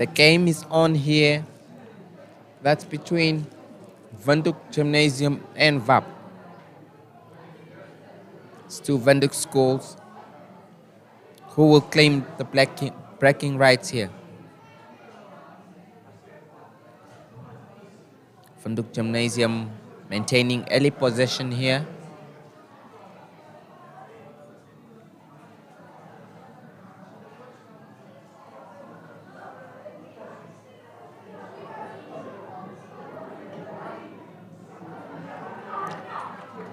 The game is on here. That's between Vanduk Gymnasium and VAP. It's two Vanduk schools. Who will claim the bragging rights here? Vanduk Gymnasium maintaining early possession here.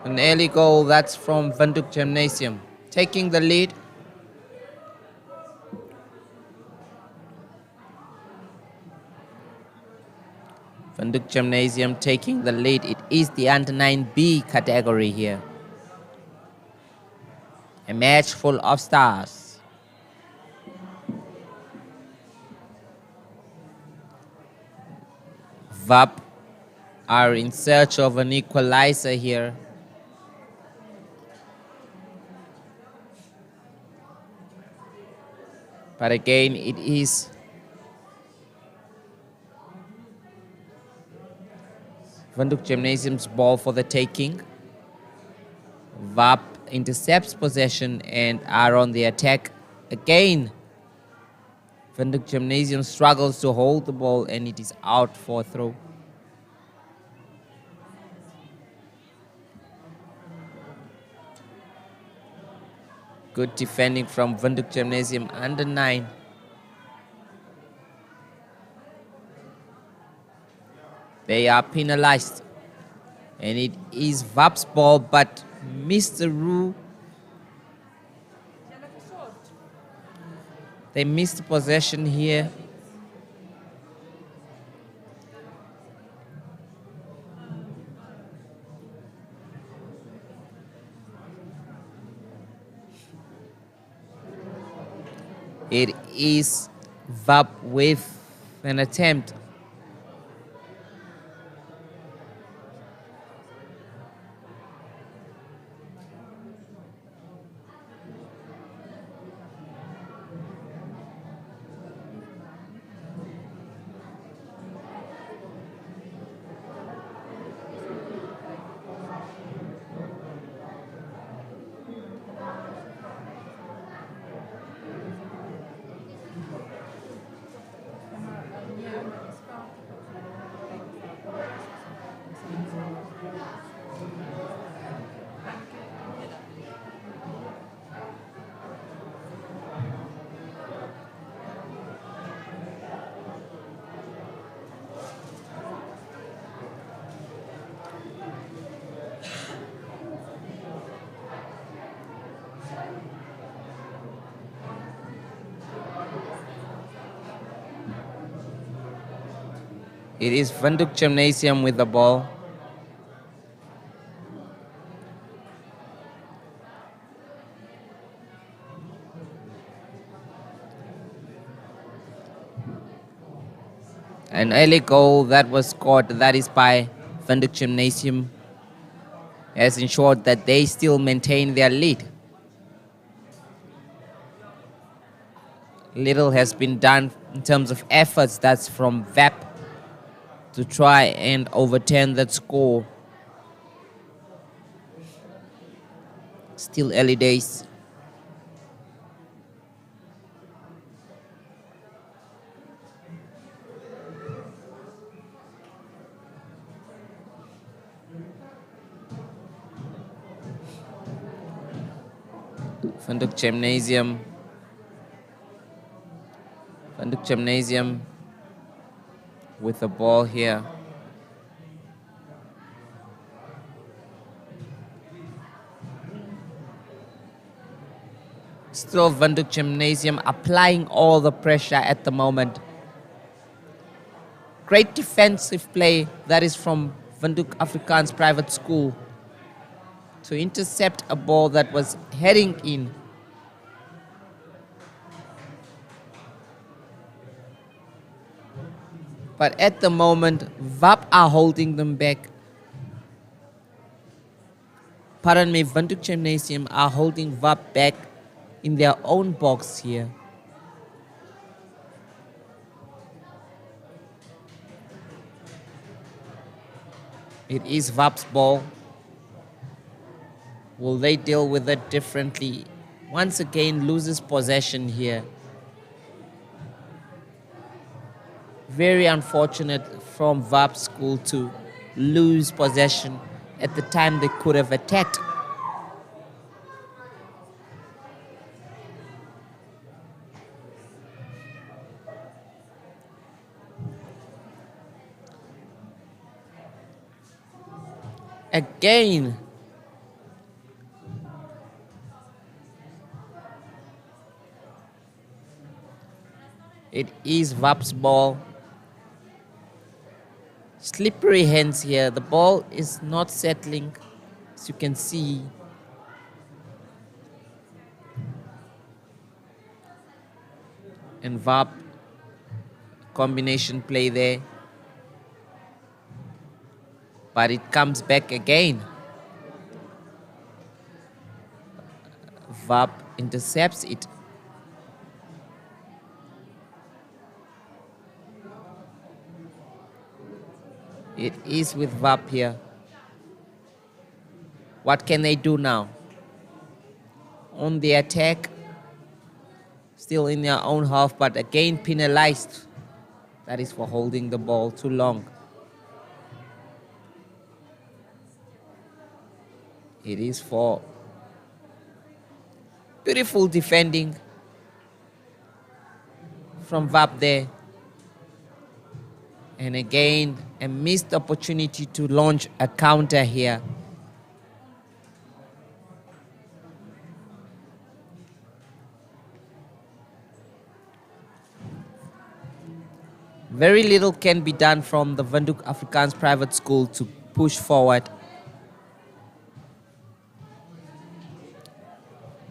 An early goal, that's from Vanduk Gymnasium. Taking the lead. Vanduk Gymnasium taking the lead. It is the under 9B category here. A match full of stars. VAP are in search of an equalizer here. But again, it is Vanduk Gymnasium's ball for the taking. VAP intercepts possession and are on the attack again. Vanduk Gymnasium struggles to hold the ball and it is out for a throw. Good defending from Vanduk Gymnasium under 9. They are penalized. And it is VAP's ball, but Mr. Roo, they missed possession here. It is VAP with an attempt. It is Vanduk Gymnasium with the ball. An early goal that was scored, that is by Vanduk Gymnasium, has ensured that they still maintain their lead. Little has been done in terms of efforts, that's from VAP, to try and overturn that score. Still early days. Vanduk Gymnasium. Vanduk Gymnasium with the ball here. Still Vanduk Gymnasium applying all the pressure at the moment. Great defensive play, that is from Vanduk Afrikaans Private School, to intercept a ball that was heading in. But at the moment, VAP are holding them back. Pardon me, Vanduk Gymnasium are holding VAP back in their own box here. It is Vap's ball. Will they deal with it differently? Once again, loses possession here. Very unfortunate from Vap School to lose possession at the time they could have attacked. Again, it is Vap's ball. Slippery hands here. The ball is not settling, as you can see. And Vap combination play there. But it comes back again. Vap intercepts it. It is with Vap here. What can they do now? On the attack, still in their own half, but again penalized. That is for holding the ball too long. It is for beautiful defending from Vap there. And again, a missed opportunity to launch a counter here. Very little can be done from the Windhoek Afrikaans Private School to push forward.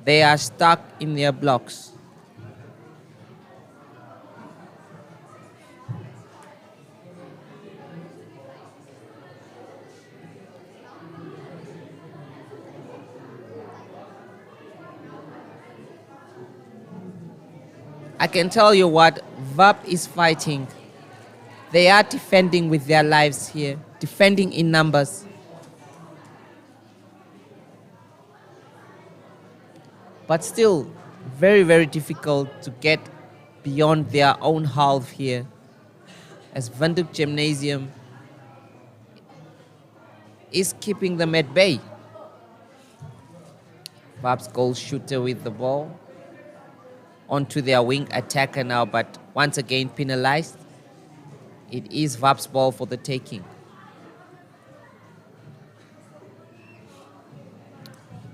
They are stuck in their blocks. I can tell you what Vap is fighting. They are defending with their lives here, defending in numbers. But still, very, very difficult to get beyond their own half here, as Windhoek Gymnasium is keeping them at bay. Vap's goal shooter with the ball onto their wing attacker now, but once again penalized. It is Vap's ball for the taking.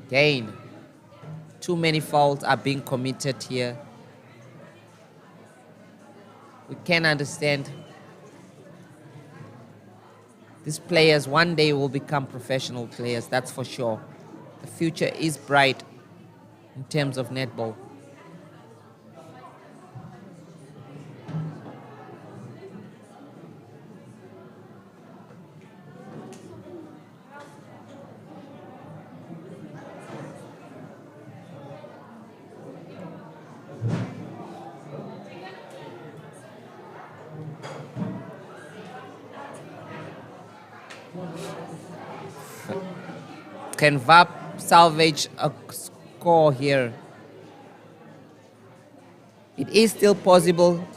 Again, too many fouls are being committed here. We can understand these players one day will become professional players, that's for sure. The future is bright in terms of netball. Can Vap salvage a score here? It is still possible.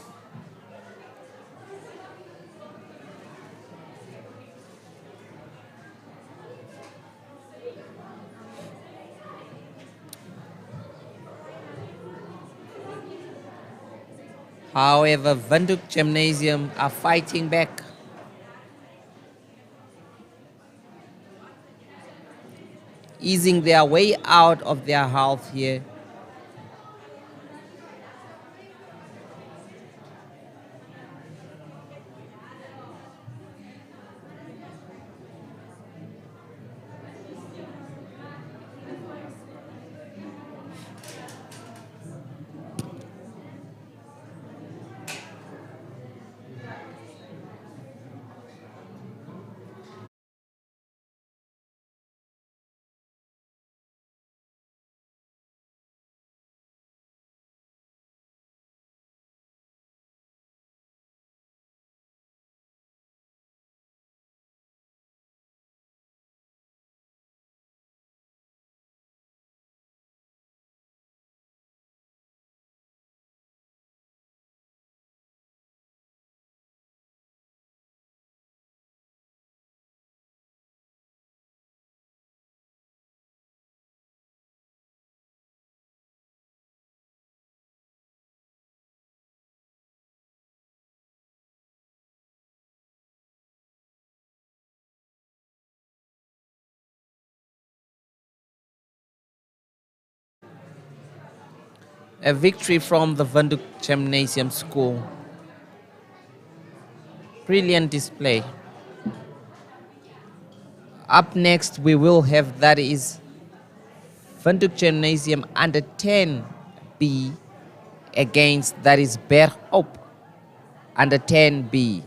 However, Windhoek Gymnasium are fighting back. Easing their way out of their half here. A victory from the Windhoek Gymnasium School. Brilliant display. Up next, we will have that is Windhoek Gymnasium under 10B against that is Bergop under 10B.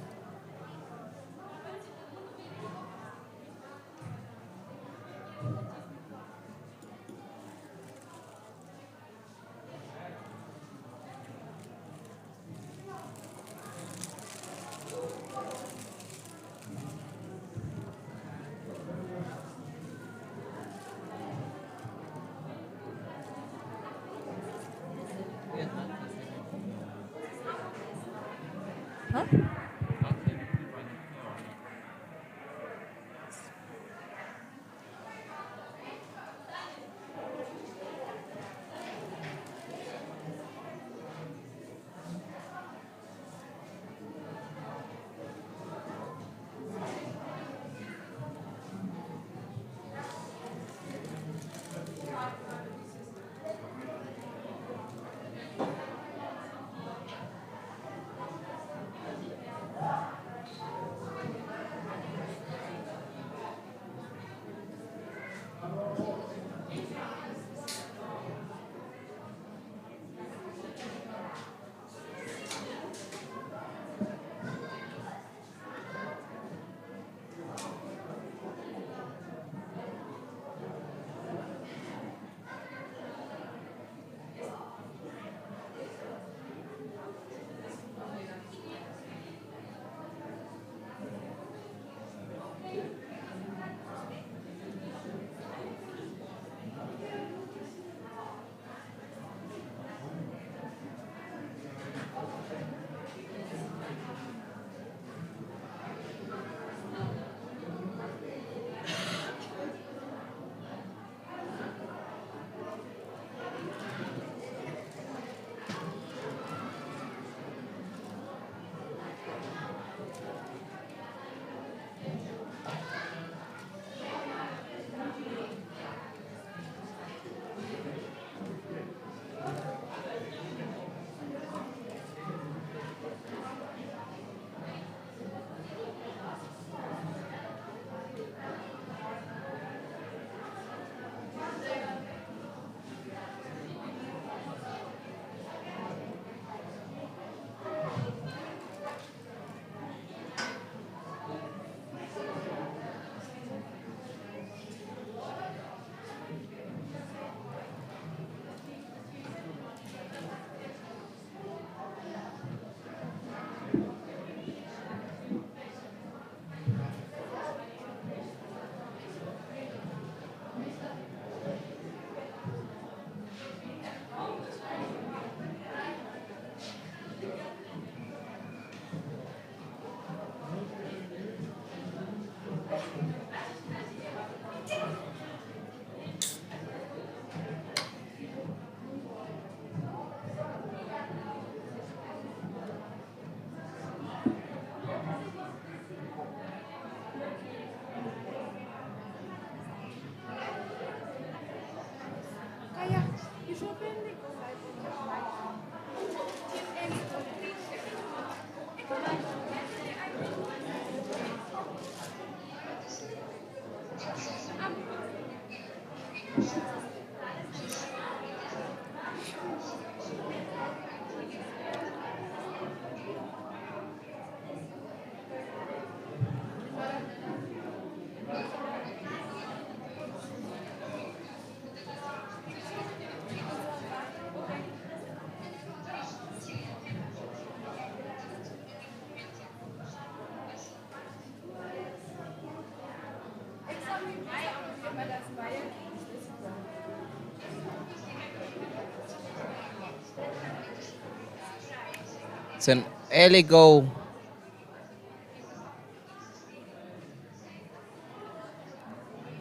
It's an early goal.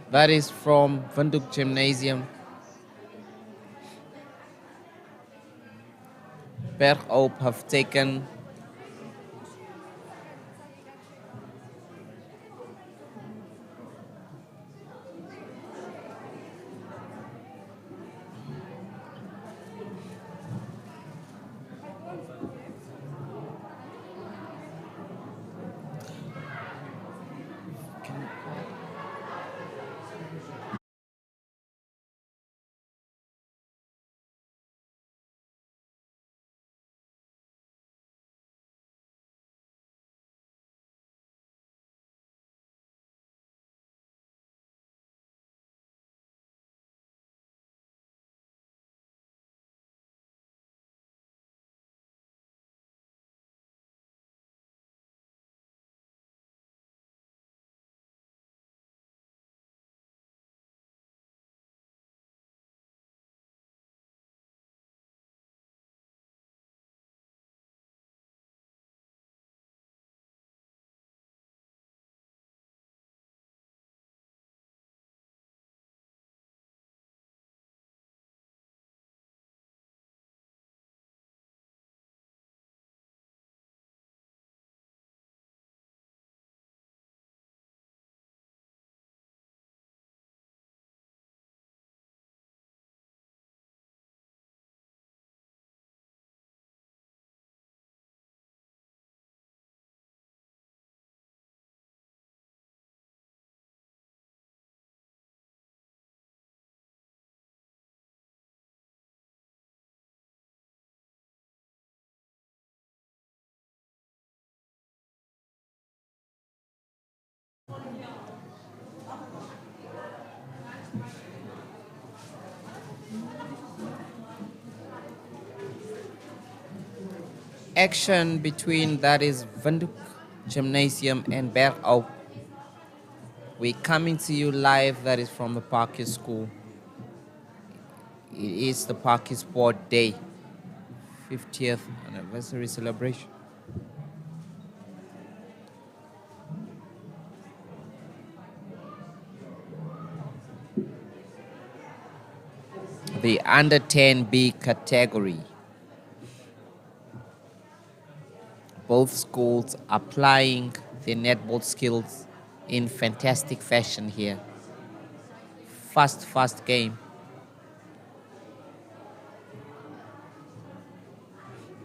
That is from Windhoek Gymnasium. Bergop have taken Action between that is Windhoek Gymnasium and Berghout. We're coming to you live, that is from the Parkies School. It is the Parkies Sport Day, 50th anniversary celebration. The under 10B category. Both schools applying their netball skills in fantastic fashion here. Fast game.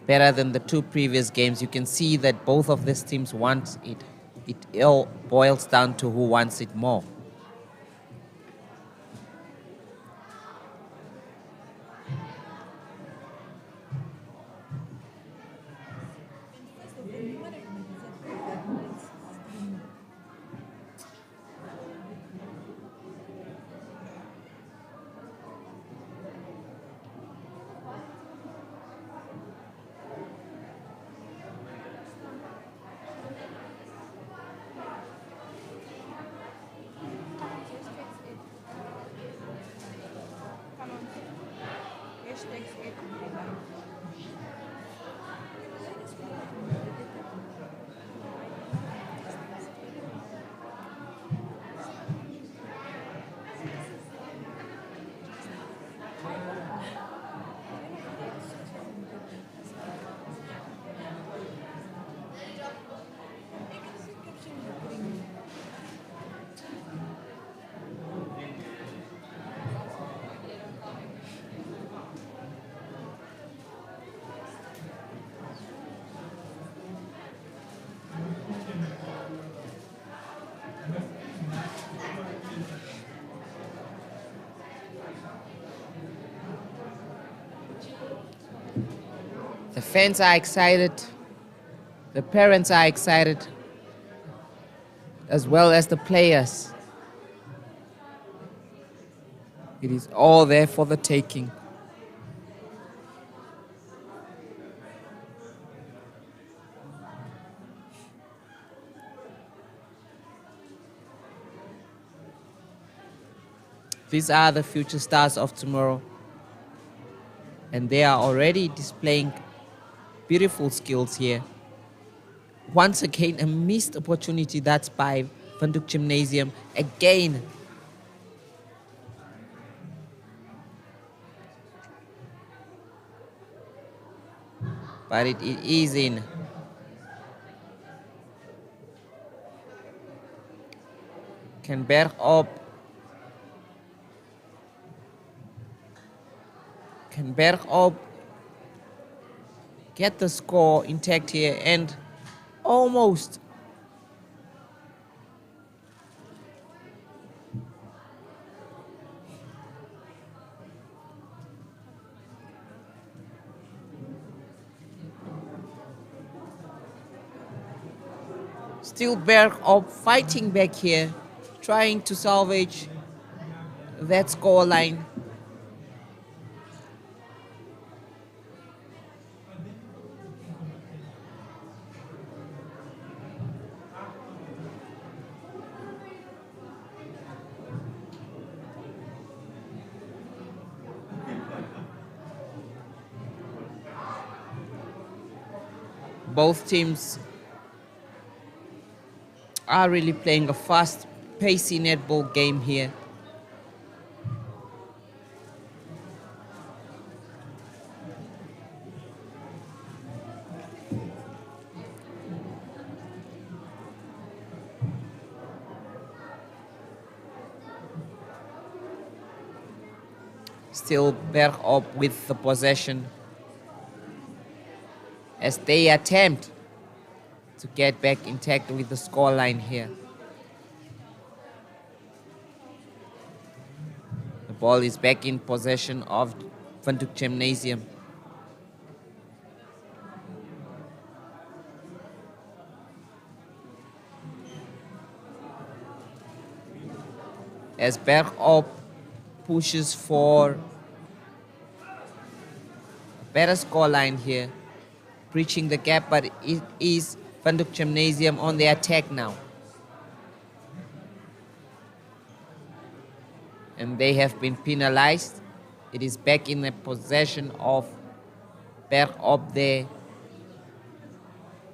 Better than the two previous games. You can see that both of these teams want it. It all boils down to who wants it more. The fans are excited. The parents are excited, as well as the players. It is all there for the taking. These are the future stars of tomorrow, and they are already displaying beautiful skills here. Once again, a missed opportunity. That's by Windhoek Gymnasium again. But it is in. Can Berghout get the score intact here, and almost. Still Berghout fighting back here, trying to salvage that score line. Both teams are really playing a fast, pacey netball game here. Still Berghout with the possession as they attempt to get back intact with the scoreline here. The ball is back in possession of Windhoek Gymnasium. as Bergop pushes for a better scoreline here, breaching the gap, but it is Vanduk Gymnasium on the attack now. And they have been penalized. It is back in the possession of Bergop there.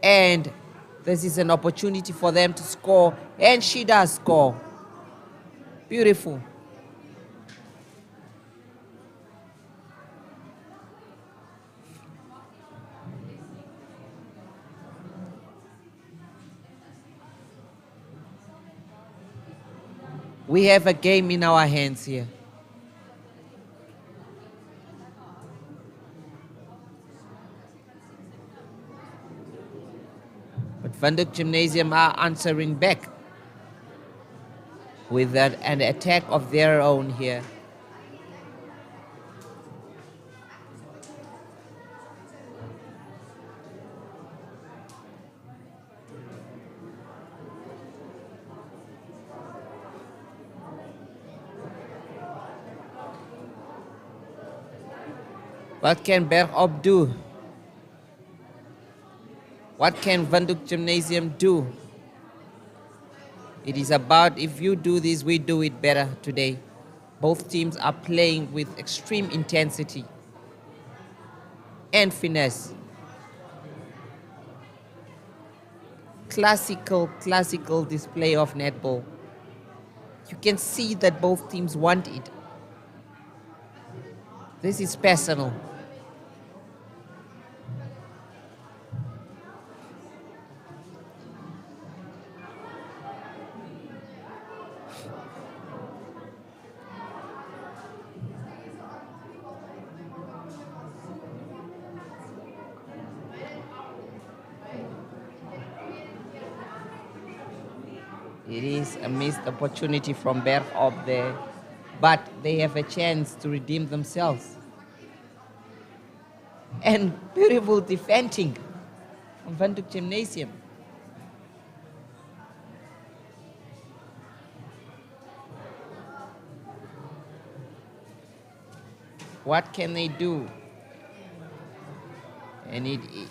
And this is an opportunity for them to score. And she does score. Beautiful. We have a game in our hands here. But Vanduk Gymnasium are answering back with an attack of their own here. What can Bergop do? What can Vanduk Gymnasium do? It is about, if you do this, we do it better today. Both teams are playing with extreme intensity and finesse. Classical display of netball. You can see that both teams want it. This is personal. It is a missed opportunity from Bergop there, but they have a chance to redeem themselves. And beautiful defending from Vanduk Gymnasium. What can they do? And it is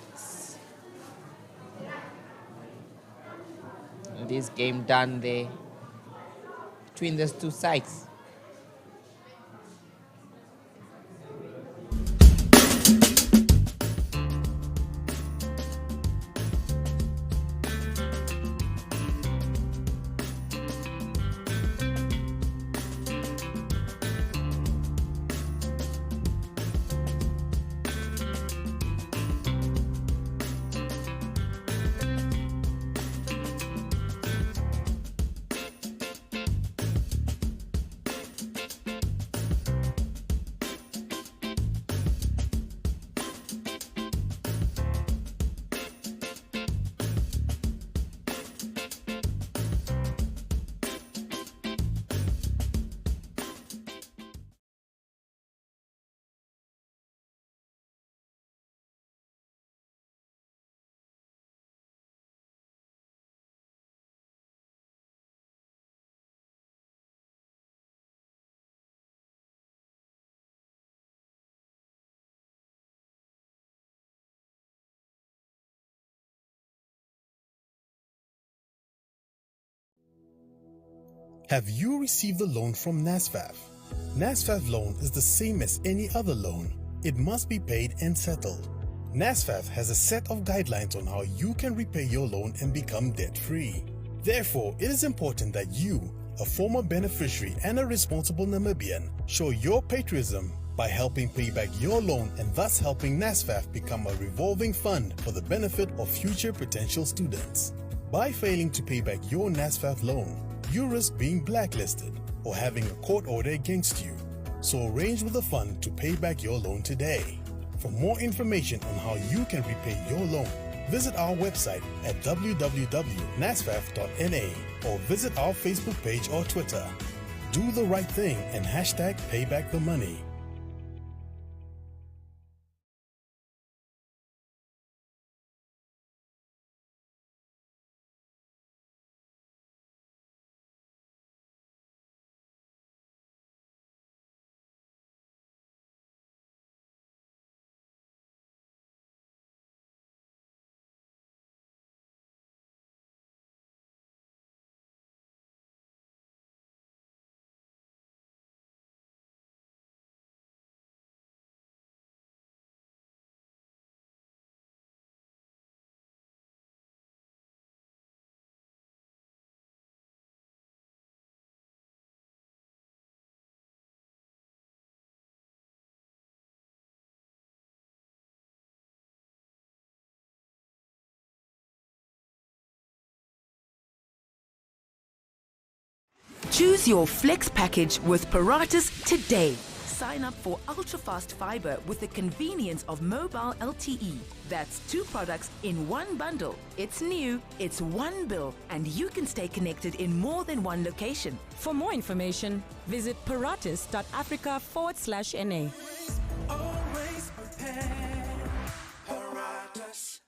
game done there between those two sides. Have you received a loan from NSFAF? NSFAF loan is the same as any other loan. It must be paid and settled. NSFAF has a set of guidelines on how you can repay your loan and become debt-free. Therefore, it is important that you, a former beneficiary and a responsible Namibian, show your patriotism by helping pay back your loan and thus helping NSFAF become a revolving fund for the benefit of future potential students. By failing to pay back your NSFAF loan, you risk being blacklisted or having a court order against you. So arrange with the fund to pay back your loan today. For more information on how you can repay your loan, visit our website at www.nasfaf.na or visit our Facebook page or Twitter. Do the right thing and #paybackthemoney. Choose your flex package with Parkies today. Sign up for ultra-fast fiber with the convenience of mobile LTE. That's 2 products in 1 bundle. It's new, it's 1 bill, and you can stay connected in more than 1 location. For more information, visit paratis.africa/NA. Always prepared. Parkies.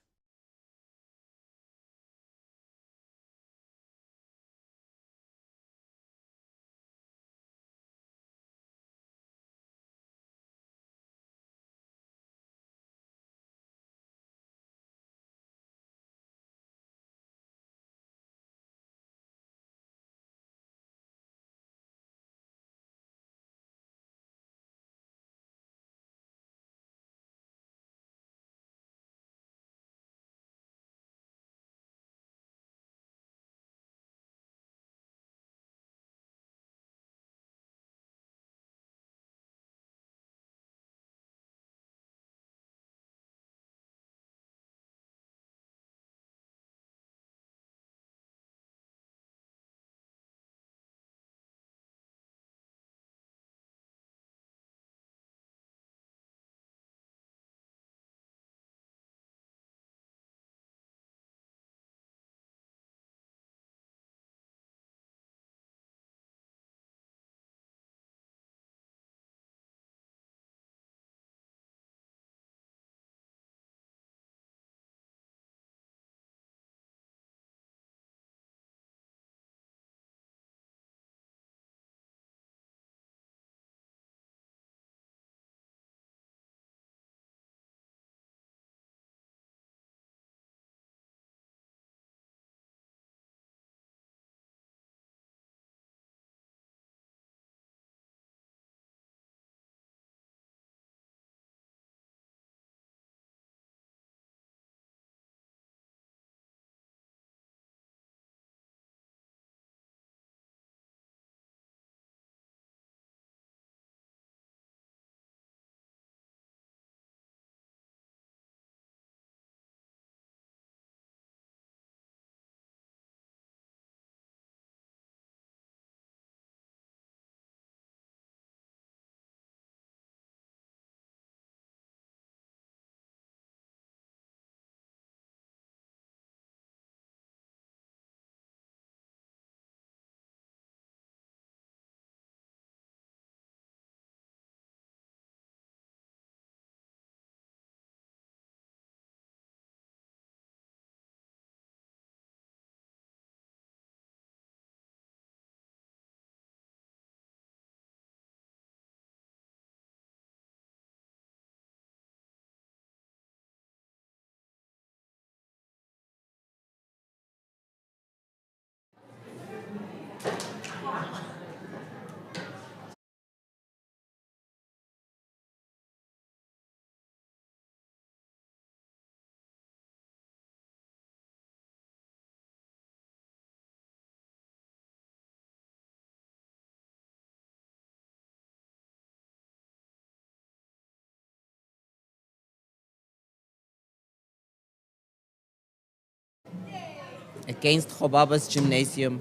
Against Khobaba's Gymnasium.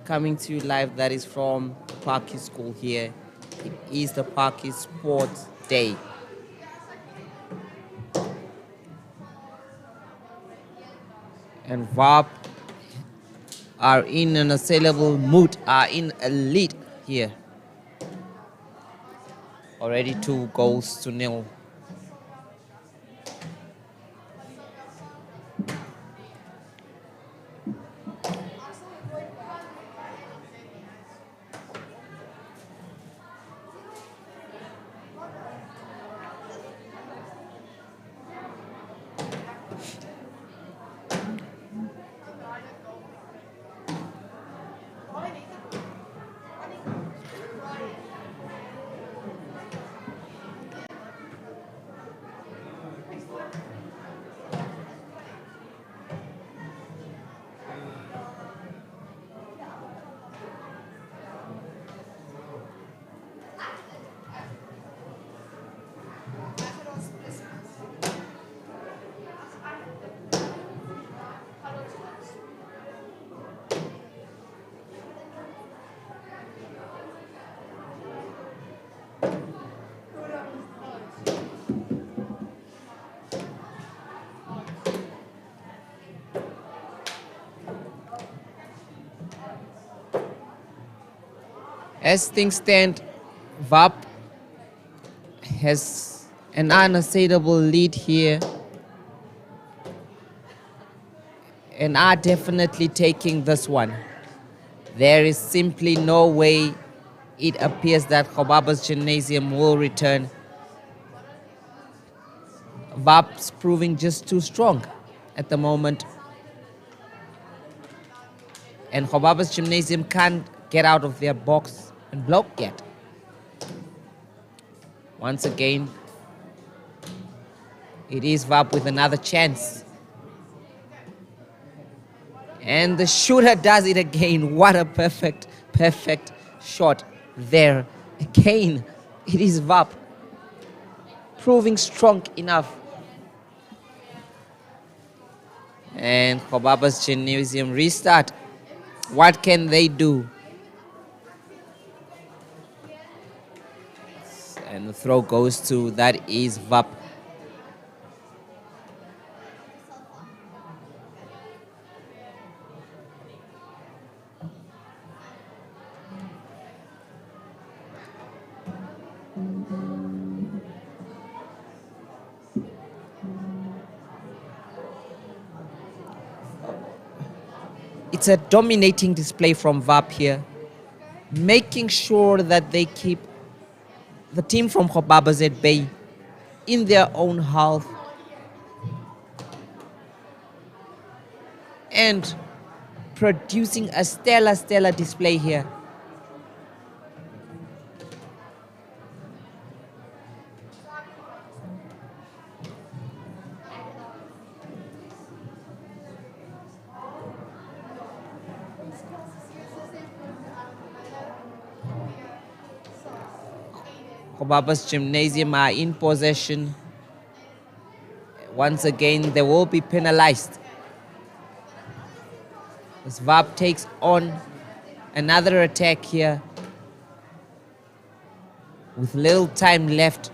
Coming to you live, that is from the Parkies School here. It is the Parkies Sport Day. And VAP are in an assailable mood, are in a lead here. Already 2-0. As things stand, VAP has an unassailable lead here and are definitely taking this one. There is simply no way it appears that Khobaba's Gymnasium will return. VAP's proving just too strong at the moment. And Khobaba's Gymnasium can't get out of their box and block yet. Once again, it is VAP with another chance. And the shooter does it again. What a perfect shot there. Again, it is VAP proving strong enough. And Khobaba's Gymnasium restart. What can they do? And the throw goes to, that is VAP. It's a dominating display from VAP here, making sure that they keep the team from Khobaba's at bay in their own half and producing a stellar display here. Khobaba's Gymnasium are in possession. Once again, they will be penalized as VAP takes on another attack here with little time left.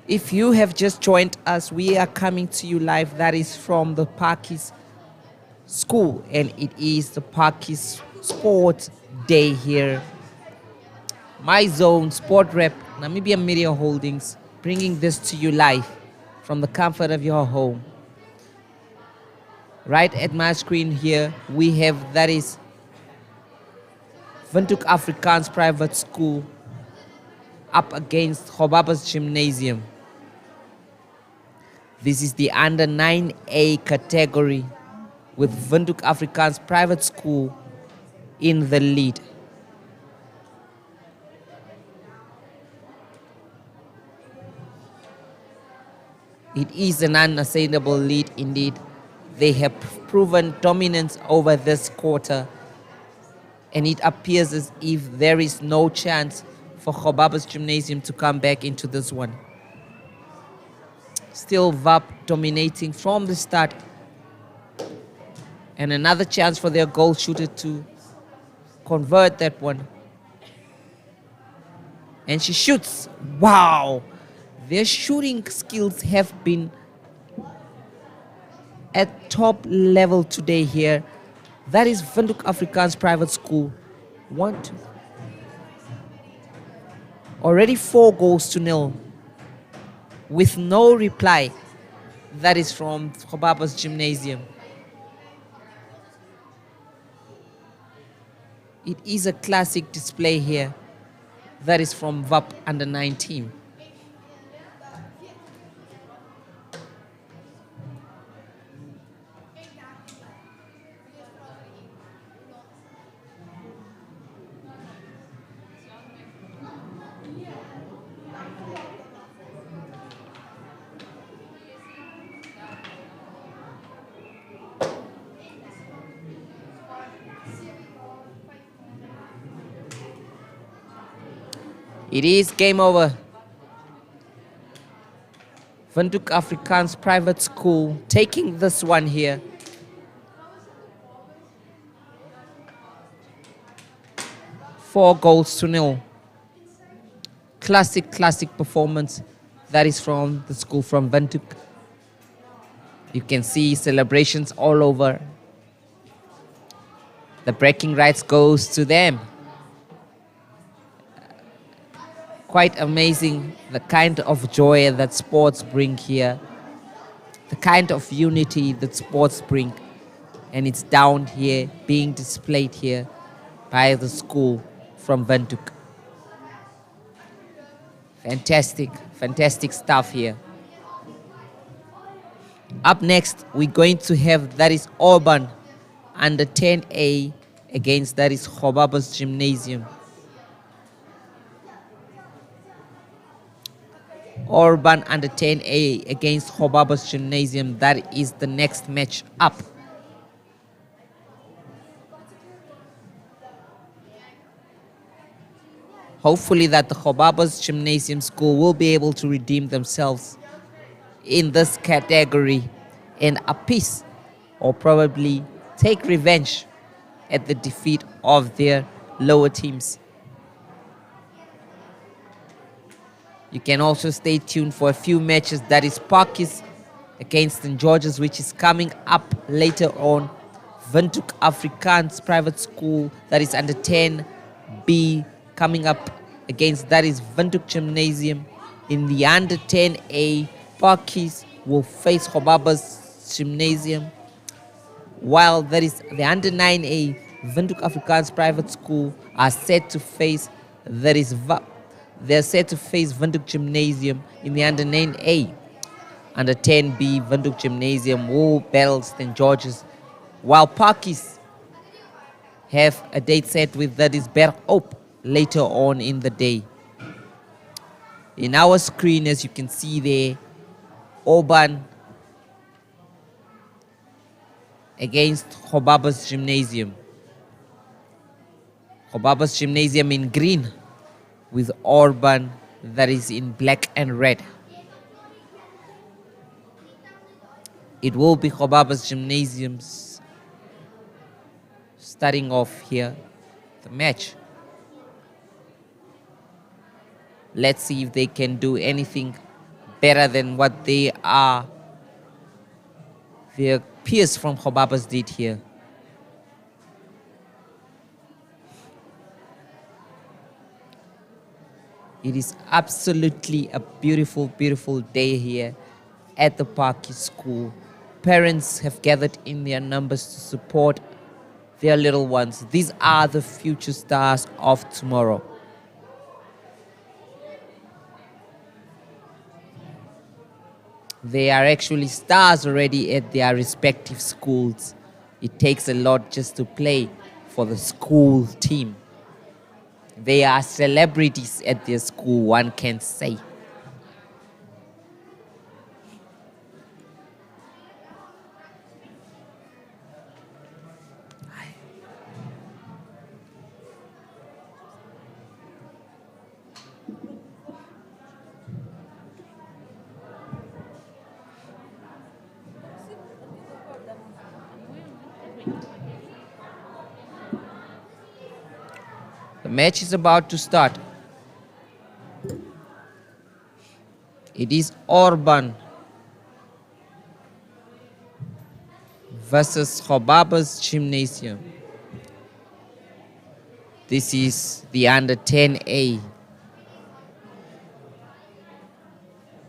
If you have just joined us, we are coming to you live. That is from the Parkies School, and it is the Parkies Sport Day here. My Zone Sport Rep, Namibia Media Holdings, bringing this to you live from the comfort of your home. Right at my screen here, we have, that is Windhoek Afrikaans Private School up against Khobaba's Gymnasium. This is the under 9A category with Windhoek Afrikaans Private School in the lead. It is an unassailable lead indeed. They have proven dominance over this quarter, and it appears as if there is no chance for Khobaba's Gymnasium to come back into this one. Still VAP dominating from the start. And another chance for their goal shooter to convert that one. And she shoots. Wow! Their shooting skills have been at top level today here. That is Windhoek Afrikaans Private School. 1-2. Already 4-0 with no reply. That is from Khobaba's Gymnasium. It is a classic display here. That is from VAP under 9 team. It is game over. Windhoek Afrikaans Private School taking this one here. 4 goals to 0. Classic performance. That is from the school from Windhoek. You can see celebrations all over. The bragging rights goes to them. Quite amazing the kind of joy that sports bring here. The kind of unity that sports bring. And it's down here, being displayed here by the school from Windhoek. Fantastic stuff here. Up next, we're going to have that is Auburn under 10A against that is Khobabas Gymnasium. Auburn under 10A against Khobabas Gymnasium. That is the next match up. Hopefully that the Khobabas Gymnasium School will be able to redeem themselves in this category and appease or probably take revenge at the defeat of their lower teams. You can also stay tuned for a few matches. That is Parkies against St. George's, which is coming up later on. Windhoek Afrikaans Private School, that is under 10B, coming up against that is Windhoek Gymnasium. In the under 10A, Parkies will face Khobabas Gymnasium, while that is the under 9A, Windhoek Afrikaans Private School are set to face they're set to face Windhoek Gymnasium in the under 9A. Under 10B, Windhoek Gymnasium will battle St. George's, while Parkies have a date set with that is Berg Oop later on in the day. In our screen, as you can see there, Auburn against Khobabas Gymnasium. Khobabas Gymnasium in green with Auburn that is in black and red. It will be Khobabas Gymnasium's starting off here the match. Let's see if they can do anything better than what their peers from Khobabas did here. It is absolutely a beautiful day here at the Parkies School. Parents have gathered in their numbers to support their little ones. These are the future stars of tomorrow. They are actually stars already at their respective schools. It takes a lot just to play for the school team. They are celebrities at their school, one can say. The match is about to start. It is Auburn versus Khobabas Gymnasium. This is the under 10A.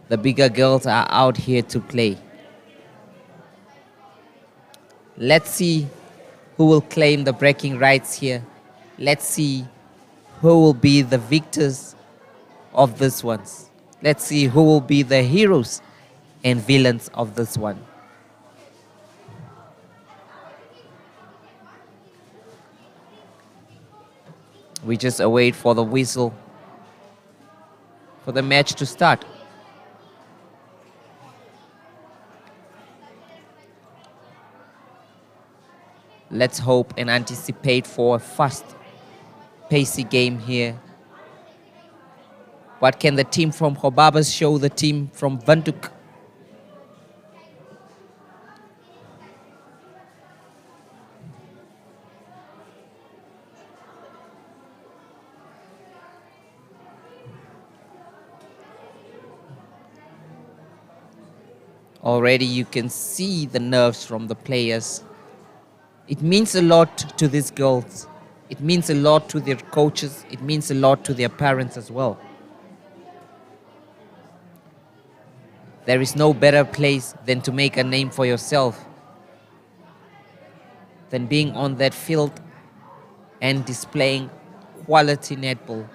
The bigger girls are out here to play. Let's see who will claim the bragging rights here. Let's see who will be the victors of this one. Let's see who will be the heroes and villains of this one. We just await for the whistle for the match to start. Let's hope and anticipate for a fast, pacey game here. What can the team from Khobabas show the team from Windhoek? Already you can see the nerves from the players. It means a lot to these girls. It means a lot to their coaches. It means a lot to their parents as well. There is no better place than to make a name for yourself than being on that field and displaying quality netball.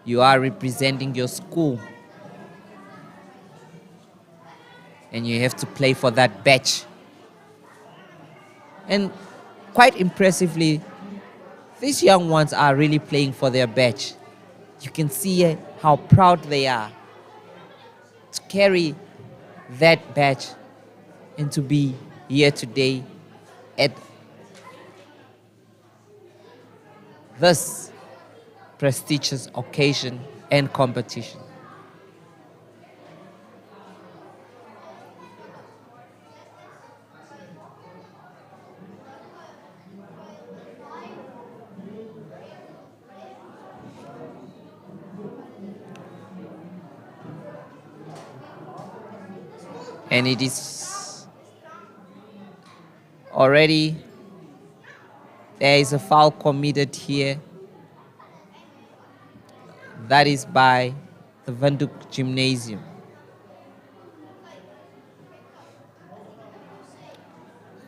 You are representing your school and you have to play for that badge. And quite impressively, these young ones are really playing for their badge. You can see how proud they are to carry that badge and to be here today at this prestigious occasion and competition. And it is already, there is a foul committed here. That is by the Vanduk Gymnasium.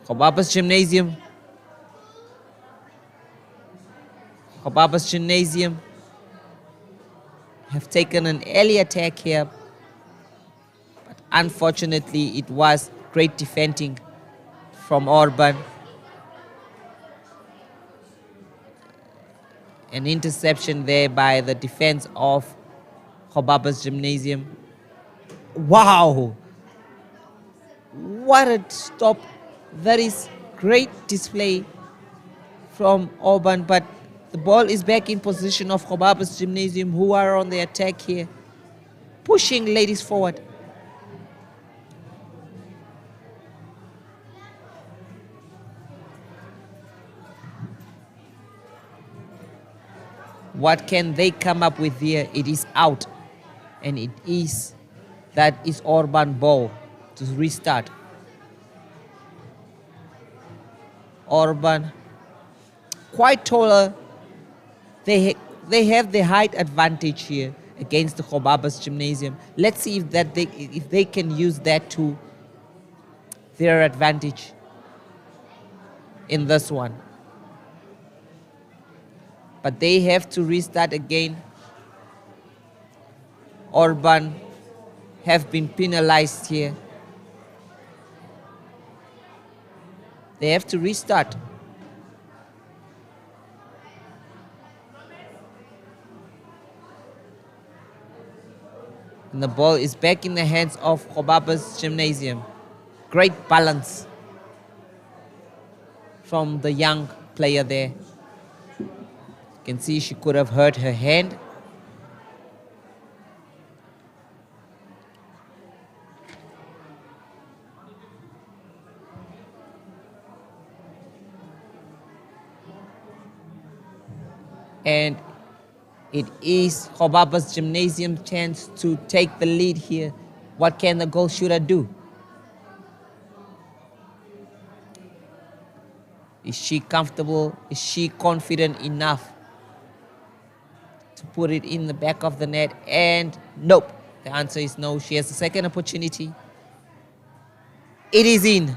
Khobabas Gymnasium. Khobabas Gymnasium have taken an early attack here. But unfortunately, it was great defending from Orban. An interception there by the defense of Khobabas Gymnasium. Wow! What a stop. That is great display from Orban, but the ball is back in position of Khobabas Gymnasium, who are on the attack here, pushing ladies forward. What can they come up with here? It is out. And that is Orban ball to restart. Orban, quite taller. They have the height advantage here against the Khobabas Gymnasium. Let's see if they can use that to their advantage in this one. But they have to restart again. Orban have been penalized here. They have to restart. And the ball is back in the hands of Khobabas Gymnasium. Great balance from the young player there. You can see she could have hurt her hand. And it is Khobabas Gymnasium's chance to take the lead here. What can the goal shooter do? Is she comfortable? Is she confident enough to put it in the back of the net? And nope. The answer is no. She has a second opportunity. It is in.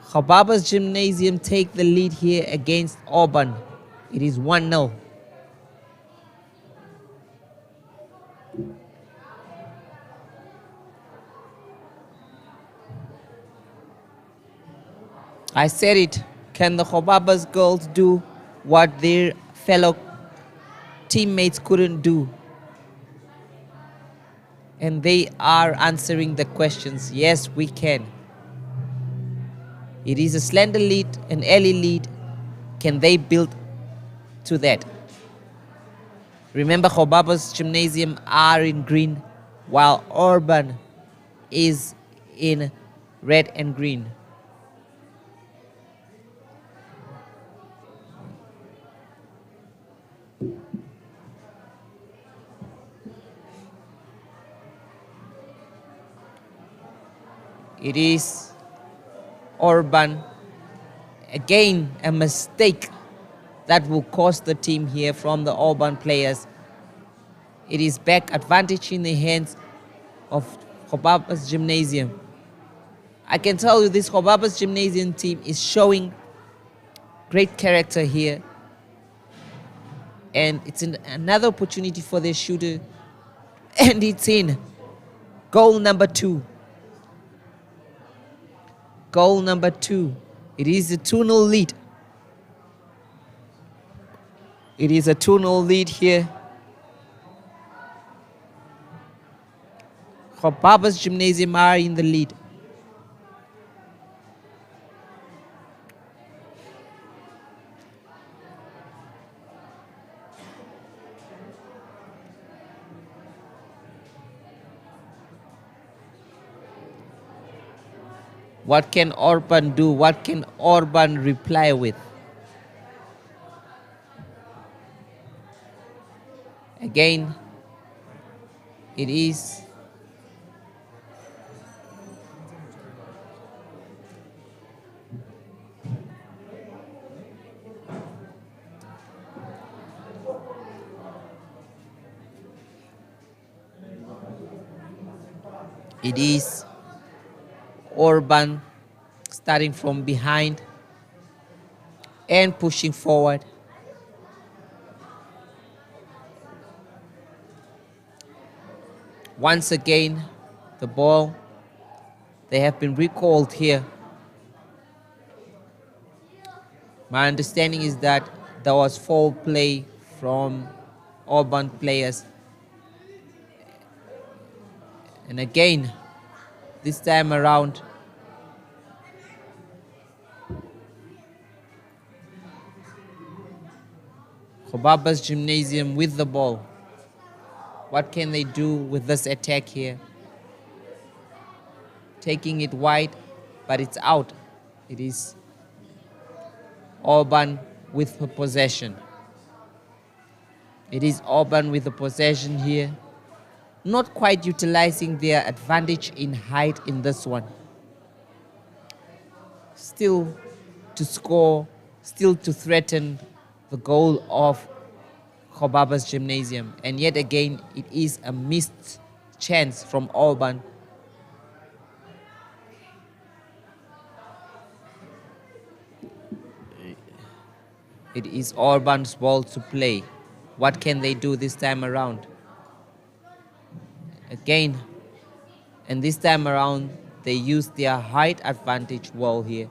Khobabas Gymnasium take the lead here against Auburn. It is 1-0. I said it. Can the Khobabas girls do what their fellow teammates couldn't do? And they are answering the questions. Yes, we can. It is a slender lead, an early lead. Can they build to that? Remember, Khobabas Gymnasium are in green, while Urban is in red and green. It is Orban. Again, a mistake that will cost the team here from the Orban players. It is back advantage in the hands of Khobaba's Gymnasium. I can tell you this Khobaba's Gymnasium team is showing great character here. And it's another opportunity for their shooter. And it's in. Goal number 2. Goal number 2. It is a 2-0 lead. It is a 2-0 lead here. Khobaba's Gymnasium are in the lead. What can Orban do? What can Orban reply with? Again, it is Orban starting from behind and pushing forward. Once again, the ball, they have been recalled here. My understanding is that there was foul play from Orban players. And again, this time around, Khobaba's Gymnasium with the ball. What can they do with this attack here? Taking it wide, but it's out. It is Orban with the possession. It is Orban with the possession here. Not quite utilizing their advantage in height in this one. Still to score, still to threaten the goal of Khobaba's Gymnasium. And yet again, it is a missed chance from Orban. It is Orban's ball to play. What can they do this time around? Again, and this time around, they use their height advantage well here.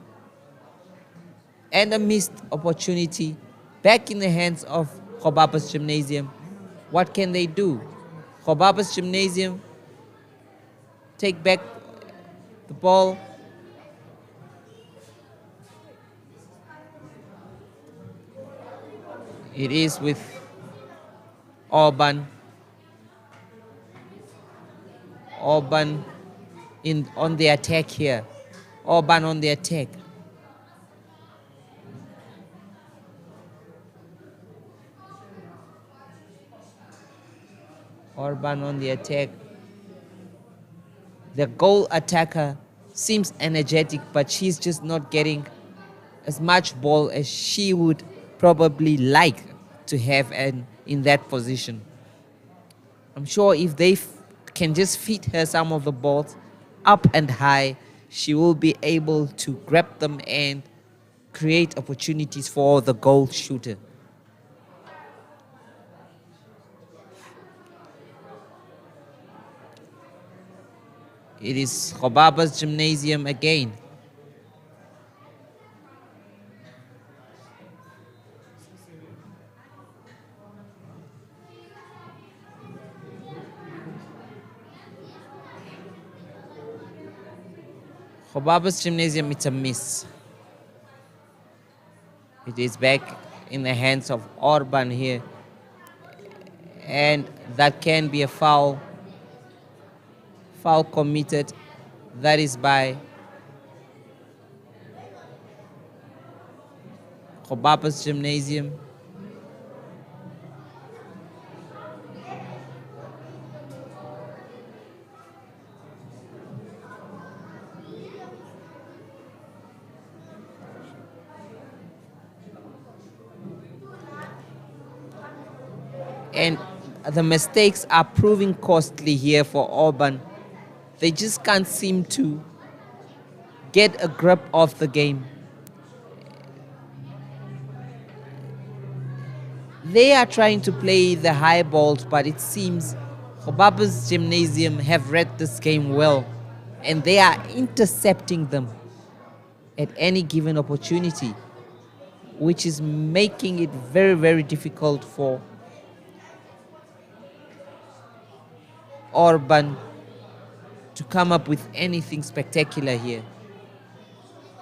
And a missed opportunity back in the hands of Khobaba's Gymnasium. What can they do? Khobaba's Gymnasium take back the ball. It is with Orban. Orban on the attack here. Orban on the attack. Orban on the attack. The goal attacker seems energetic, but she's just not getting as much ball as she would probably like to have in that position. I'm sure if they can just feed her some of the balls up and high, she will be able to grab them and create opportunities for the goal shooter. It is Khobaba's Gymnasium again. Khobaba's Gymnasium, it's a miss. It is back in the hands of Orban here. And that can be a foul. Foul committed. That is by Khobaba's Gymnasium. And the mistakes are proving costly here for Auburn. They just can't seem to get a grip of the game. They are trying to play the high balls, but it seems Kobaba's Gymnasium have read this game well, and they are intercepting them at any given opportunity, which is making it very, very difficult for Auburn to come up with anything spectacular here.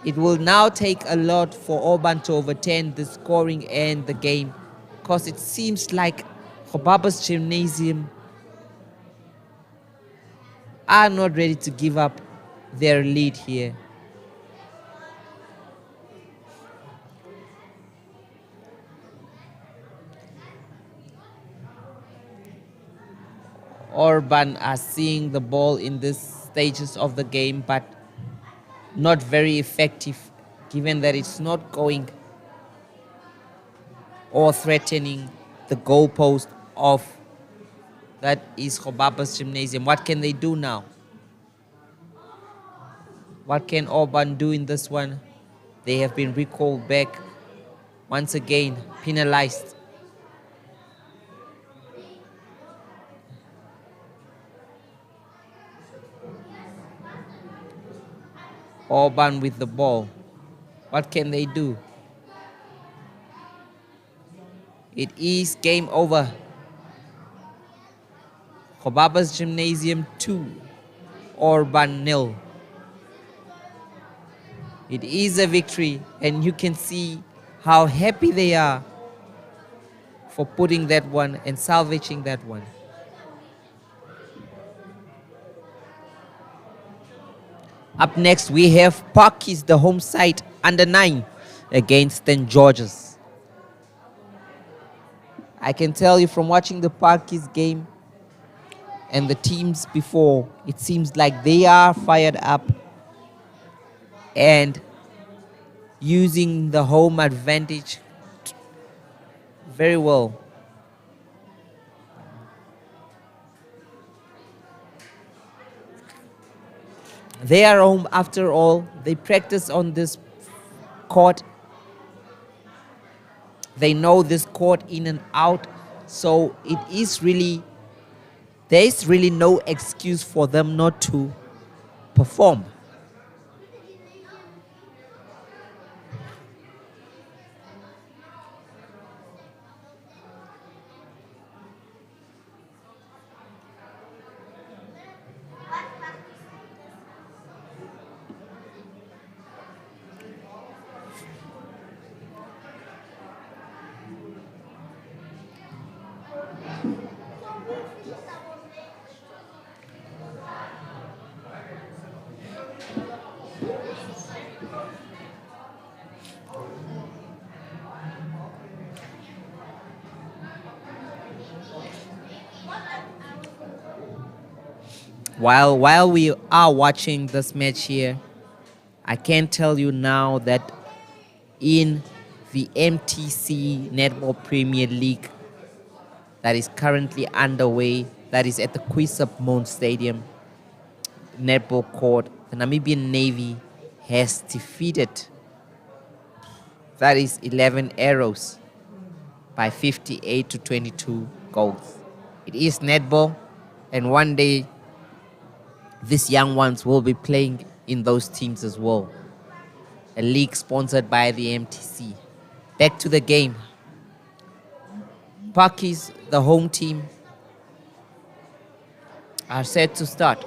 It will now take a lot for Auburn to overturn the scoring and the game, because it seems like Kobaba's Gymnasium are not ready to give up their lead here. Auburn are seeing the ball in these stages of the game, but not very effective, given that it's not going or threatening the goalpost of that is Kobaba's Gymnasium. What can they do now? What can Auburn do in this one? They have been recalled back once again, penalized. Auburn with the ball. What can they do? It is game over. Kobaba's Gymnasium 2, Auburn 0. It is a victory, and you can see how happy they are for putting that one and salvaging that one. Up next, we have Parkies, the home side, under 9 against St. George's. I can tell you from watching the Parkies game and the teams before, it seems like they are fired up and using the home advantage very well. They are home after all. They practice on this court. They know this court in and out. So there is really no excuse for them not to perform. While we are watching this match here, I can tell you now that in the MTC Netball Premier League that is currently underway, that is at the Quisap Stadium netball court, the Namibian Navy has defeated, that is 11 Arrows, by 58 to 22 goals. It is netball, and one day these young ones will be playing in those teams as well. A league sponsored by the MTC. Back to the game. Parkies, the home team, are set to start.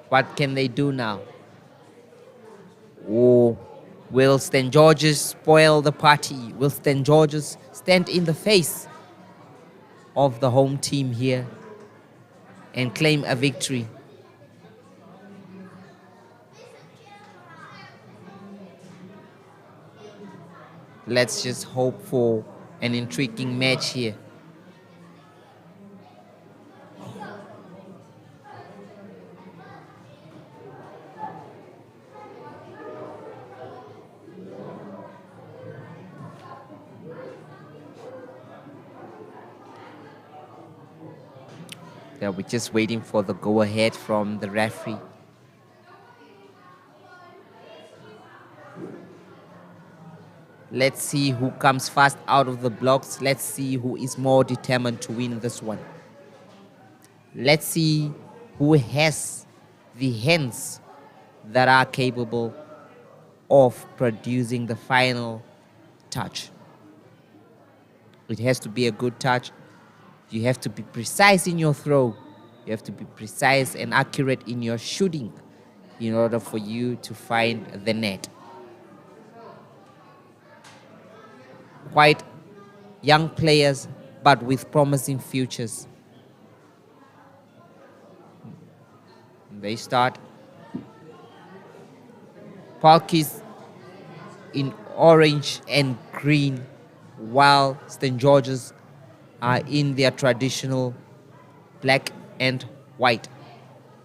What can they do now? Oh, will St. George's spoil the party? Will St. George's stand in the face of the home team here and claim a victory? Let's just hope for an intriguing match here. Yeah, we're just waiting for the go-ahead from the referee. Let's see who comes fast out of the blocks. Let's see who is more determined to win this one. Let's see who has the hands that are capable of producing the final touch. It has to be a good touch. You have to be precise in your throw. You have to be precise and accurate in your shooting in order for you to find the net. Quite young players, but with promising futures. They start. Parkies in orange and green, while St. George's are in their traditional black and white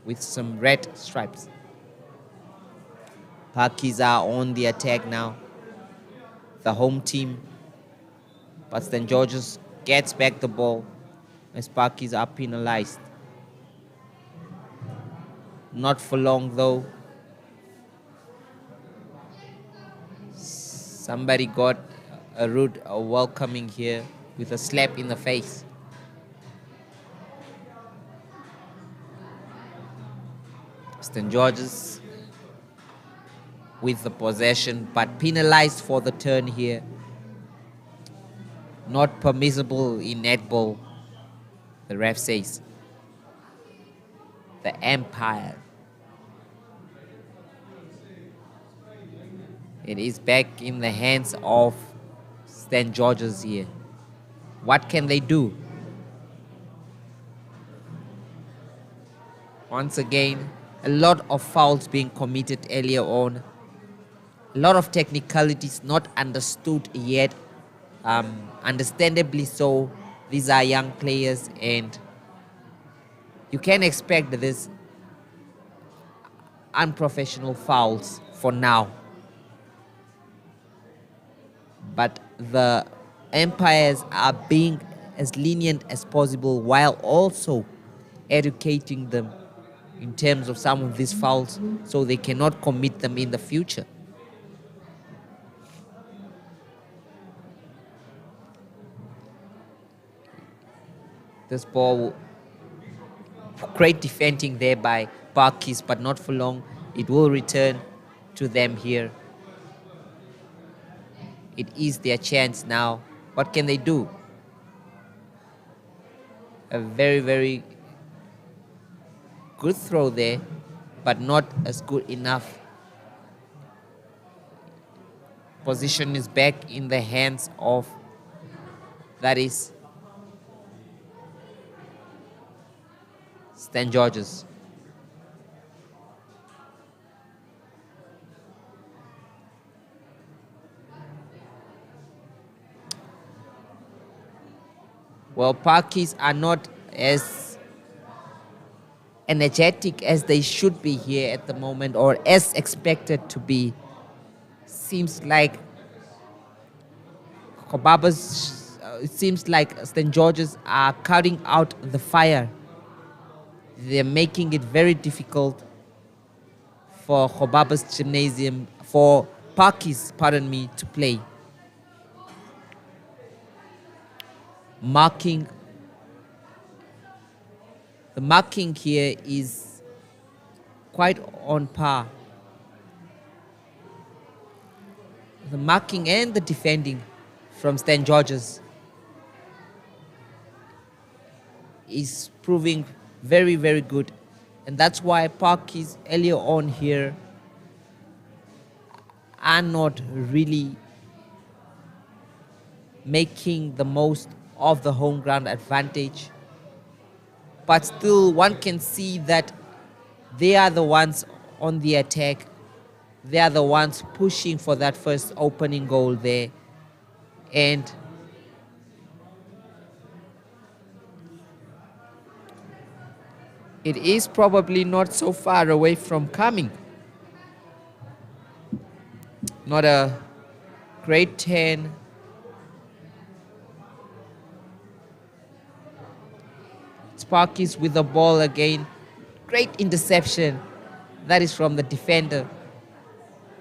with some red stripes. Parkies are on the attack now, the home team, but St. George's gets back the ball as Parkies are penalized. Not for long though. Somebody got a rude welcoming here with a slap in the face. St. George's with the possession, but penalized for the turn here. Not permissible in netball, the ref says. The umpire. It is back in the hands of St. George's here. What can they do? Once again, a lot of fouls being committed earlier on. A lot of technicalities not understood yet. Understandably so. These are young players and you can expect this unprofessional fouls for now. But the umpires are being as lenient as possible while also educating them in terms of some of these fouls so they cannot commit them in the future. This ball, great defending there by Parkies, but not for long. It will return to them here. It is their chance now. What can they do? A very, very good throw there, but not as good enough. Position is back in the hands of, that is, St. George's. Well, Parkies are not as energetic as they should be here at the moment, or as expected to be. Seems like it seems like St. George's are cutting out the fire. They're making it very difficult for Khobaba's gymnasium, for Parkies, pardon me, to play. The marking here is quite on par. The marking and the defending from St. George's is proving very, very good. And that's why Parkies earlier on here are not really making the most of the home ground advantage. But still, one can see that they are the ones on the attack. They are the ones pushing for that first opening goal there. And it is probably not so far away from coming. Not a great 10. It's Parkies with the ball again. Great interception. That is from the defender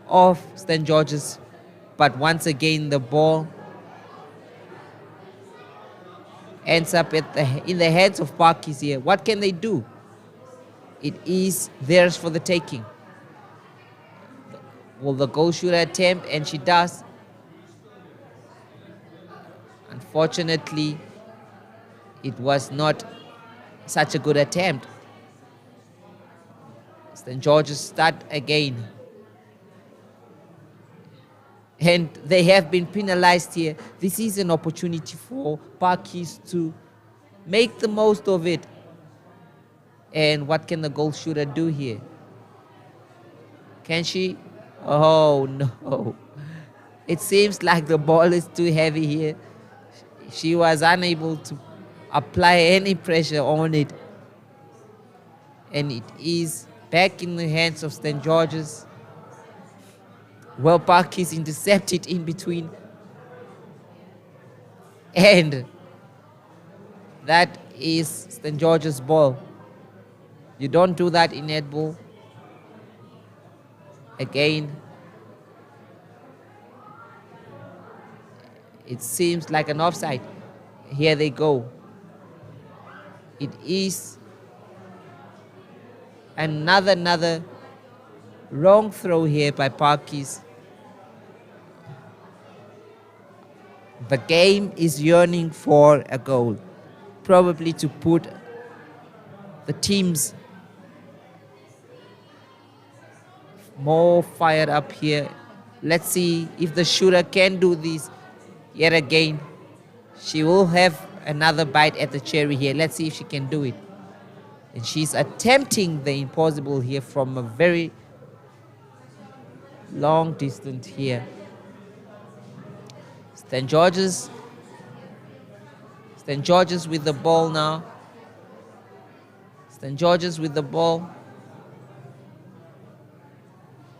of St. George's. But once again, the ball ends up in the hands of Parkies here. What can they do? It is theirs for the taking. Will the goal shooter attempt? And she does. Unfortunately, it was not such a good attempt. St. George's start again. And they have been penalized here. This is an opportunity for Parkies to make the most of it. And what can the goal shooter do here? Can she? Oh no. It seems like the ball is too heavy here. She was unable to apply any pressure on it. And it is back in the hands of St. George's. Well, Parkies intercepted in between. And that is St. George's ball. You don't do that in netball. Again, it seems like an offside. Here they go. It is another wrong throw here by Parkies. The game is yearning for a goal, probably to put the teams more fired up here. Let's see if the shooter can do this yet again. She will have another bite at the cherry here. Let's see if she can do it. And she's attempting the impossible here from a very long distance here. St. George's with the ball now. St. George's with the ball.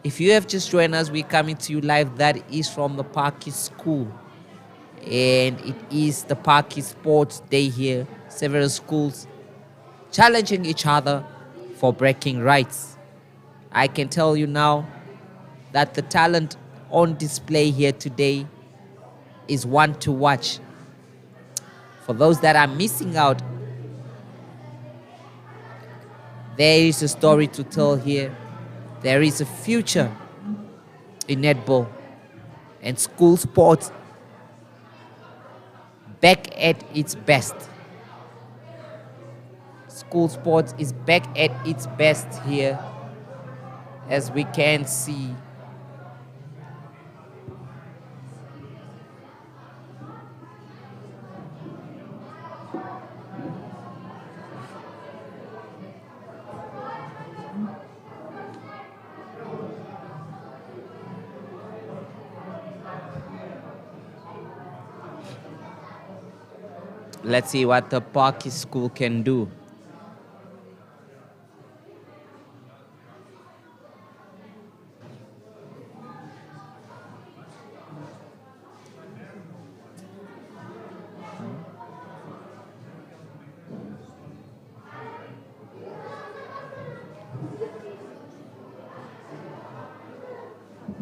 If you have just joined us, we're coming to you live. That is from the Parkies School. And it is the Parkies Sport Day here. Several schools challenging each other for breaking rights. I can tell you now that the talent on display here today is one to watch. For those that are missing out, there is a story to tell here. There is a future in netball and school sports back at its best. School sports is back at its best here, as we can see. Let's see what the Parkies School can do.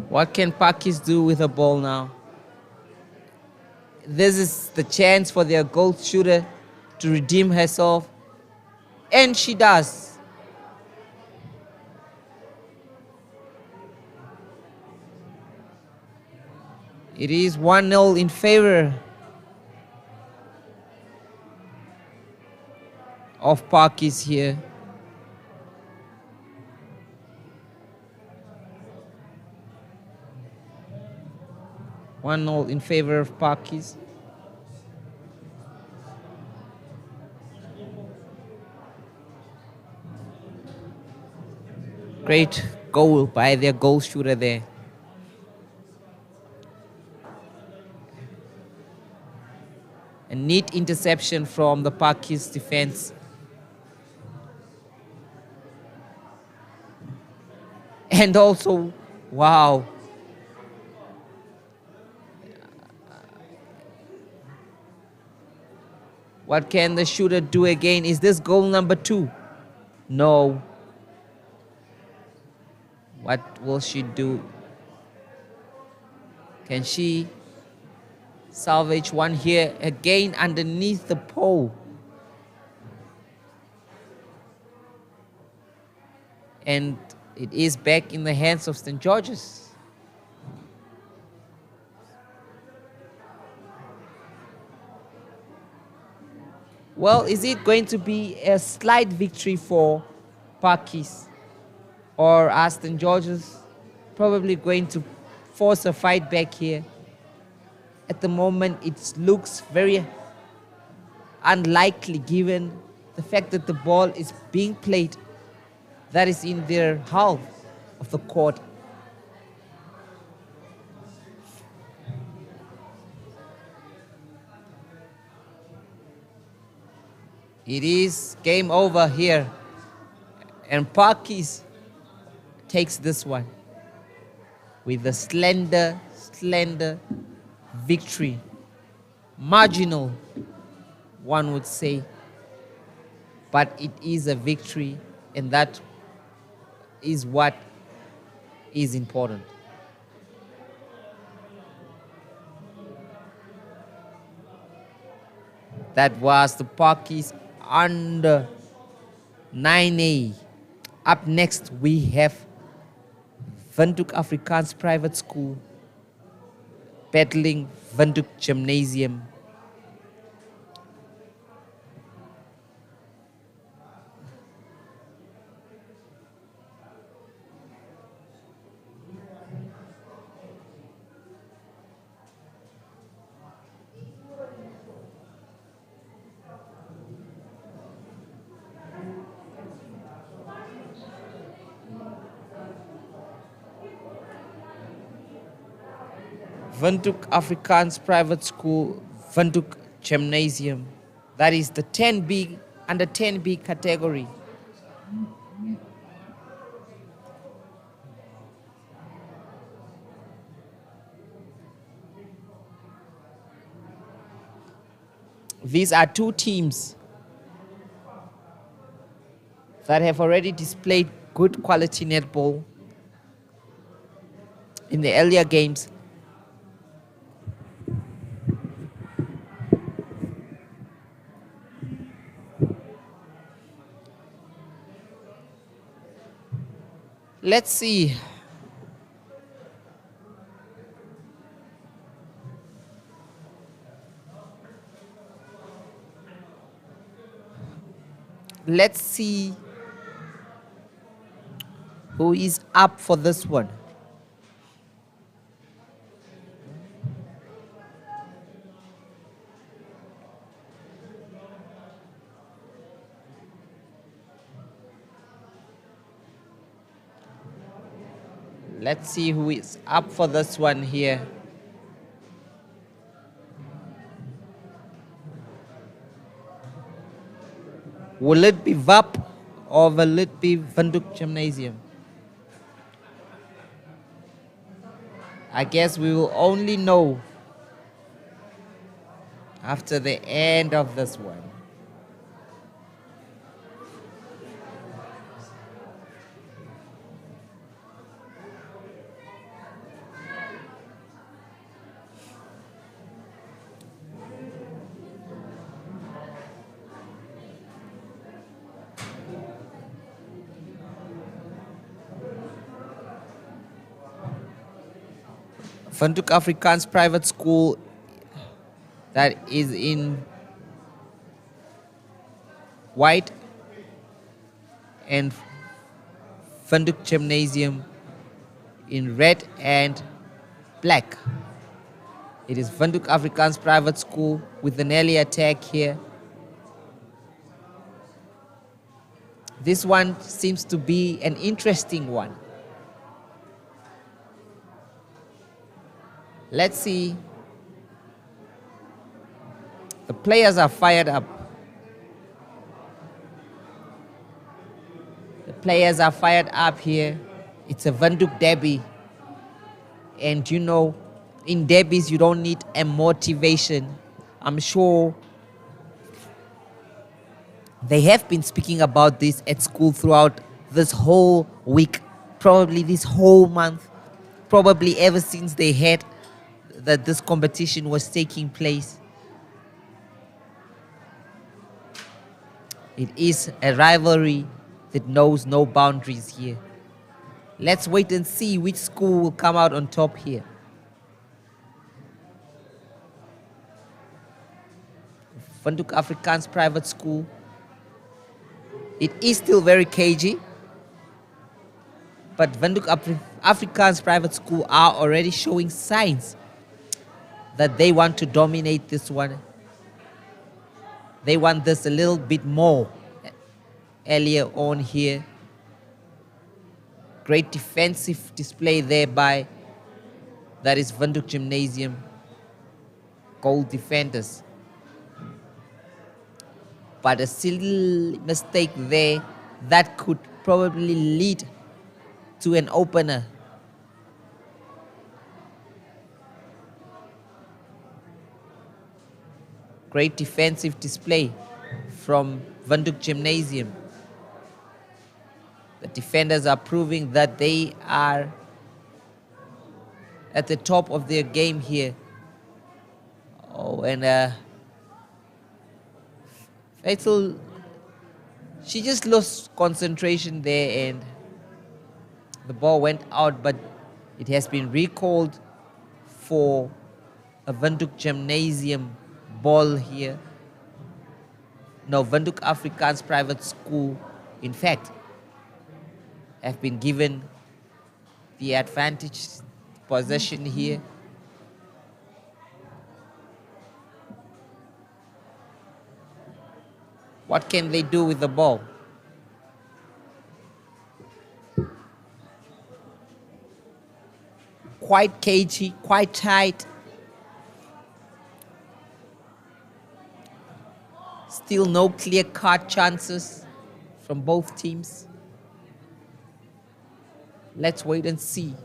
What can Parkies do with the ball now? This is the chance for their goal shooter to redeem herself. And she does. It is 1-0 in favor of Parkies here. One 0 in favor of Parkies. Great goal by their goal shooter there. A neat interception from the Parkies defense. And also, wow. What can the shooter do again? Is this goal number 2? No. What will she do? Can she salvage one here? Again underneath the pole. And it is back in the hands of St. George's. Well, is it going to be a slight victory for Parkies? Or are St. George's probably going to force a fight back here? At the moment, it looks very unlikely given the fact that the ball is being played that is in their half of the court. It is game over here. And Parkies takes this one with a slender victory. Marginal, one would say. But it is a victory, and that is what is important. That was the Parkies under 9A. Up next, we have Windhoek Afrikaans Private School battling Windhoek Gymnasium. Windhoek Afrikaans Private School, Windhoek Gymnasium. That is the 10B, under 10B category. These are two teams that have already displayed good quality netball in the earlier games. Let's see. Let's see who is up for this one. Let's see who is up for this one here. Will it be VAP or will it be Windhoek Gymnasium? I guess we will only know after the end of this one. Windhoek Afrikaans Private School, that is in white, and Windhoek Gymnasium in red and black. It is Windhoek Afrikaans Private School with an early attack here. This one seems to be an interesting one. Let's see. The players are fired up. The players are fired up here. It's a Windhoek derby. And you know, in derbies you don't need a motivation. I'm sure They have been speaking about this at school throughout this whole week, probably this whole month, probably ever since they heard that this competition was taking place. It is a rivalry that knows no boundaries here. Let's wait and see which school will come out on top here. Windhoek Afrikaans Private School. It is still very cagey, but Windhoek Afrikaans Private School are already showing signs that they want to dominate this one. They want this a little bit more earlier on here. Great defensive display there by, that is Windhoek Gymnasium goal defenders. But a silly mistake there that could probably lead to an opener. Great defensive display from Windhoek Gymnasium. The defenders are proving that they are at the top of their game here. Oh, and Fatal, she just lost concentration there and the ball went out, but it has been recalled for a Windhoek Gymnasium ball here. No, Windhoek Afrikaans Private School, in fact, have been given the advantage possession here. What can they do with the ball? Quite cagey, quite tight. Still no clear-cut chances from both teams. Let's wait and see.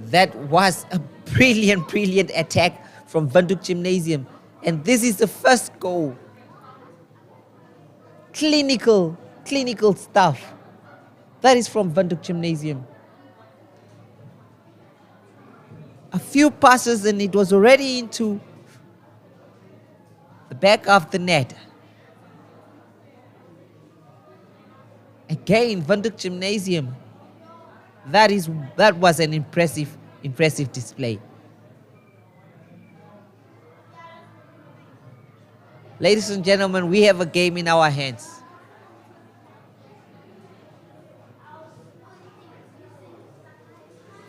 That was a brilliant attack from Windhoek Gymnasium. And this is the first goal. Clinical stuff. That is from Windhoek Gymnasium. A few passes and it was already into the back of the net. Again, Windhoek Gymnasium. That was an impressive display. Ladies and gentlemen, we have a game in our hands.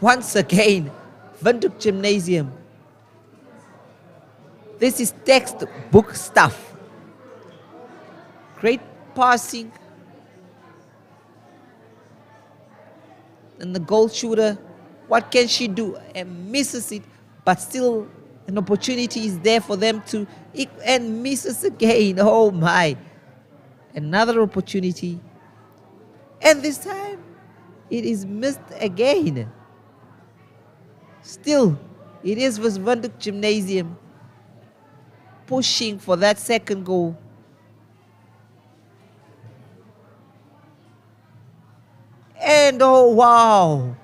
Once again, Windhoek Gymnasium. This is textbook stuff. Great passing. And the goal shooter, what can she do? And misses it, but still an opportunity is there for them to, and misses again. Oh my. Another opportunity. And this time, it is missed again. Still, it is with Windhoek Gymnasium pushing for that second goal. And oh wow,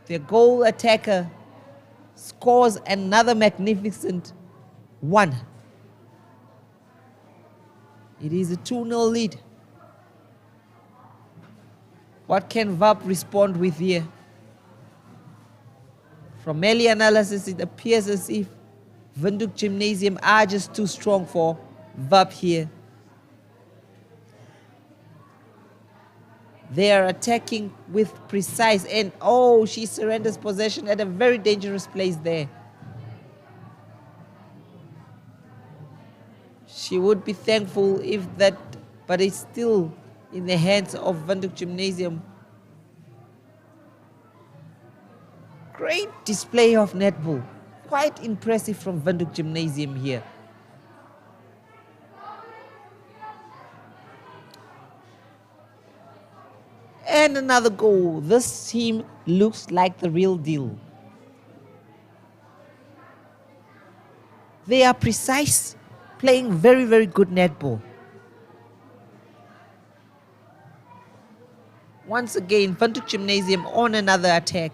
the goal attacker scores another magnificent one. It is a 2-0 lead. What can VAP respond with here? From early analysis, it appears as if Windhoek Gymnasium are just too strong for VAP here. They are attacking with precise, and oh, she surrenders possession at a very dangerous place there. She would be thankful if that, but it's still in the hands of Windhoek Gymnasium. Great display of netball. Quite impressive from Windhoek Gymnasium here. And another goal. This team looks like the real deal. They are precise, playing very, very good netball. Once again, Windhoek Gymnasium on another attack.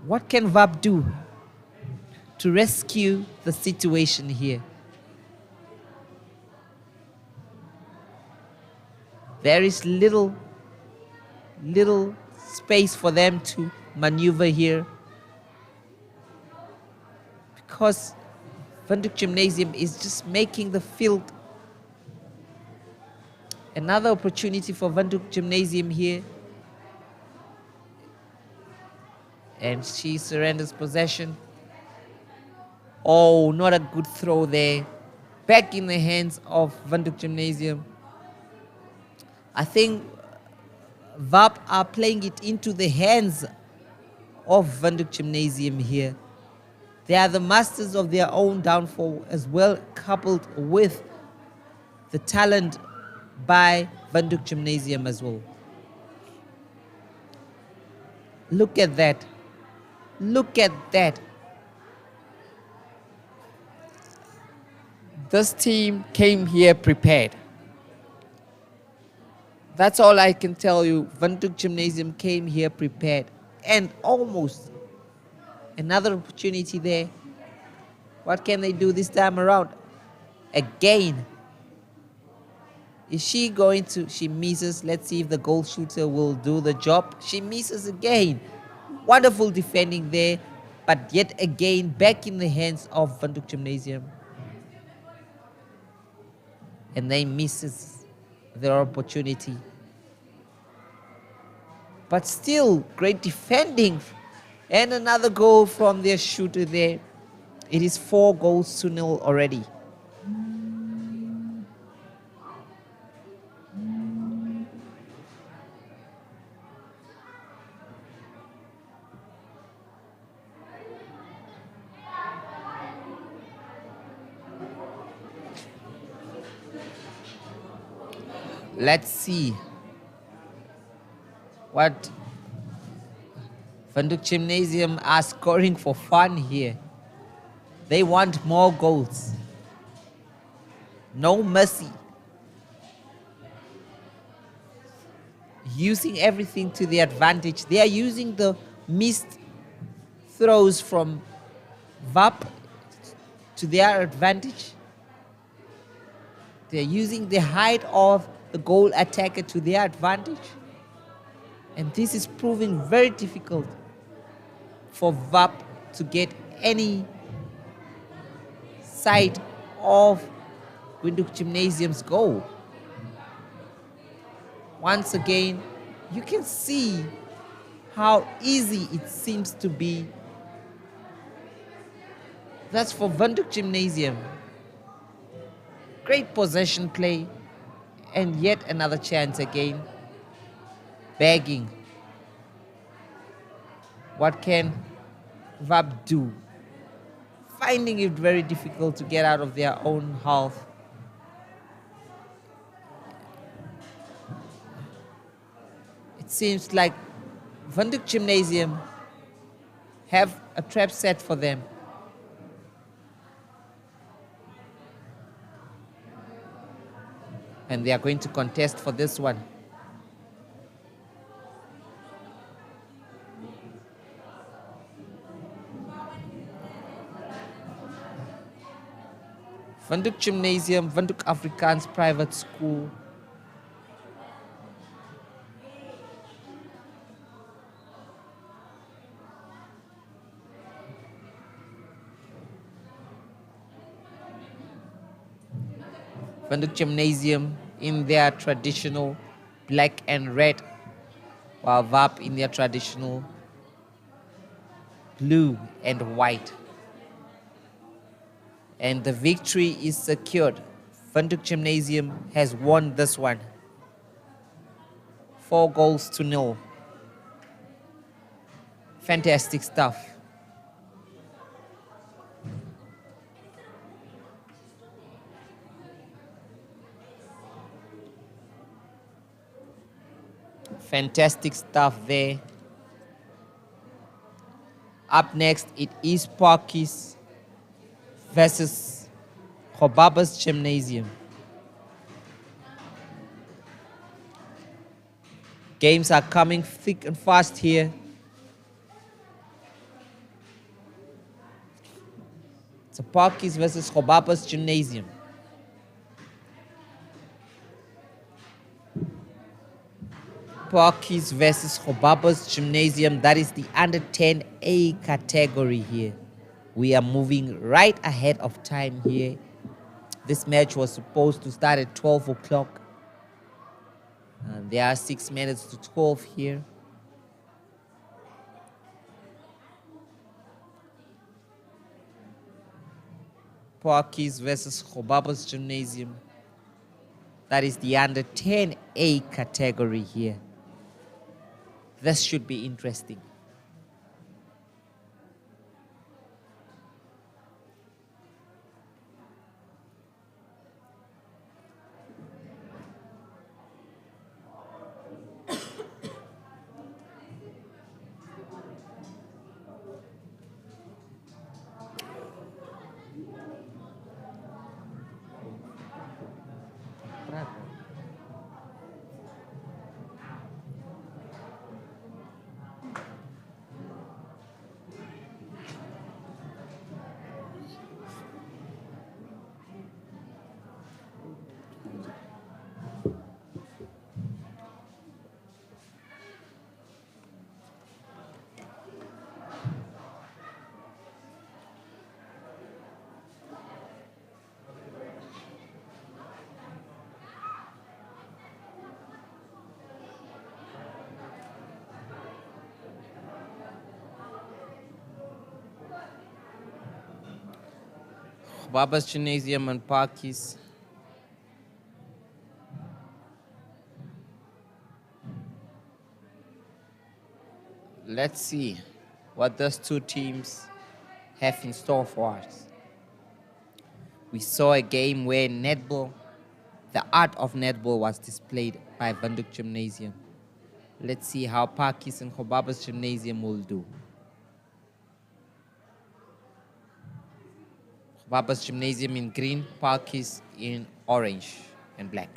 What can VAP do to rescue the situation here? There is little space for them to maneuver here because Windhoek Gymnasium is just making the field. Another opportunity for Windhoek Gymnasium here. And she surrenders possession. Oh, not a good throw there. Back in the hands of Windhoek Gymnasium. I think VAP are playing it into the hands of Windhoek Gymnasium here. They are the masters of their own downfall as well, coupled with the talent by Windhoek Gymnasium as well. Look at that. Look at that. This team came here prepared. That's all I can tell you. Windhoek Gymnasium came here prepared. And almost another opportunity there. What can they do this time around? Again. Is she going to? She misses. Let's see if the goal shooter will do the job. She misses again. Wonderful defending there. But yet again, back in the hands of Windhoek Gymnasium. And they misses their opportunity. But still, great defending. And another goal from their shooter there. It is 4-0 already. Let's see what Windhoek Gymnasium are scoring for fun here. They want more goals. No mercy. Using everything to their advantage. They are using the missed throws from VAP to their advantage. They are using the height of the goal attacker to their advantage. And this is proving very difficult for VAP to get any sight of Windhoek Gymnasium's goal. Once again, you can see how easy it seems to be. That's for Windhoek Gymnasium. Great possession play. And yet another chance again. Begging. What can VAP do? Finding it very difficult to get out of their own half. It seems like Windhoek Gymnasium have a trap set for them. And they are going to contest for this one. Windhoek Gymnasium, Windhoek Afrikaans Private School. Windhoek Gymnasium in their traditional black and red, while VAP in their traditional blue and white. And the victory is secured. Windhoek Gymnasium has won this one. 4-0. Fantastic stuff. Fantastic stuff there. Up next, it is Parkies versus Hobaba's Gymnasium. Games are coming thick and fast here. It's a Parkies versus Hobaba's Gymnasium. Parkies versus Hobaba's Gymnasium. That is the under 10A category here. We are moving right ahead of time here. This match was supposed to start at 12 o'clock. And there are 6 minutes to 12 here. Parkies versus Hobaba's Gymnasium. That is the under 10A category here. This should be interesting. Hobaba's Gymnasium and Parkies. Let's see what those two teams have in store for us. We saw a game where netball, the art of netball, was displayed by Windhoek Gymnasium. Let's see how Parkies and Hobaba's Gymnasium will do. Hobaba's Gymnasium in green, Parkies in orange and black.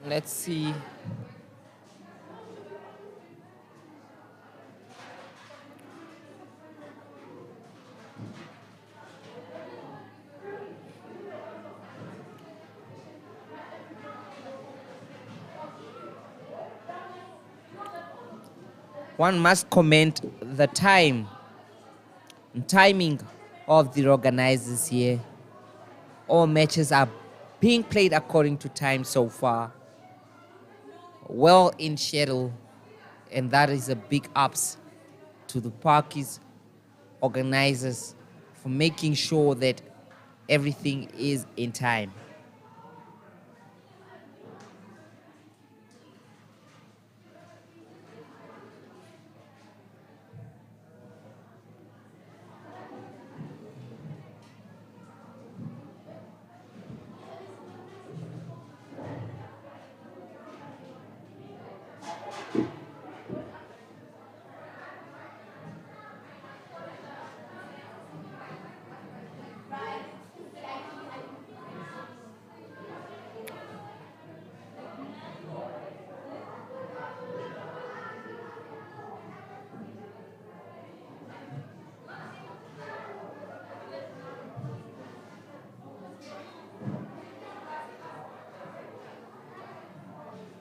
Let's see. One must comment the timing of the organizers here. All matches are being played according to time so far. Well in schedule, and that is a big ups to the Parkies organizers for making sure that everything is in time.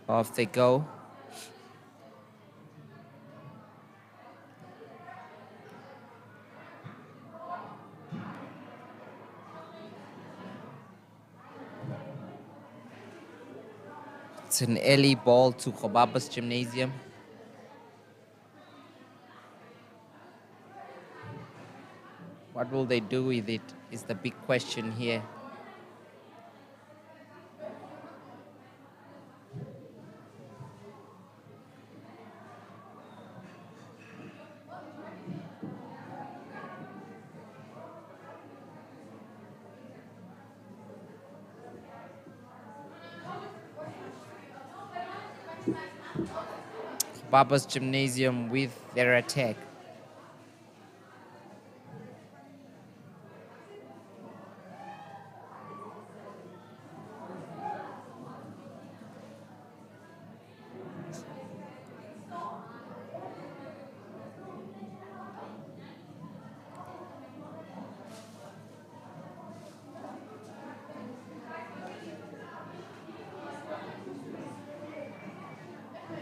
Off they go. It's an early ball to Khobaba's Gymnasium. What will they do with it is the big question here. Khobaba's Gymnasium with their attack.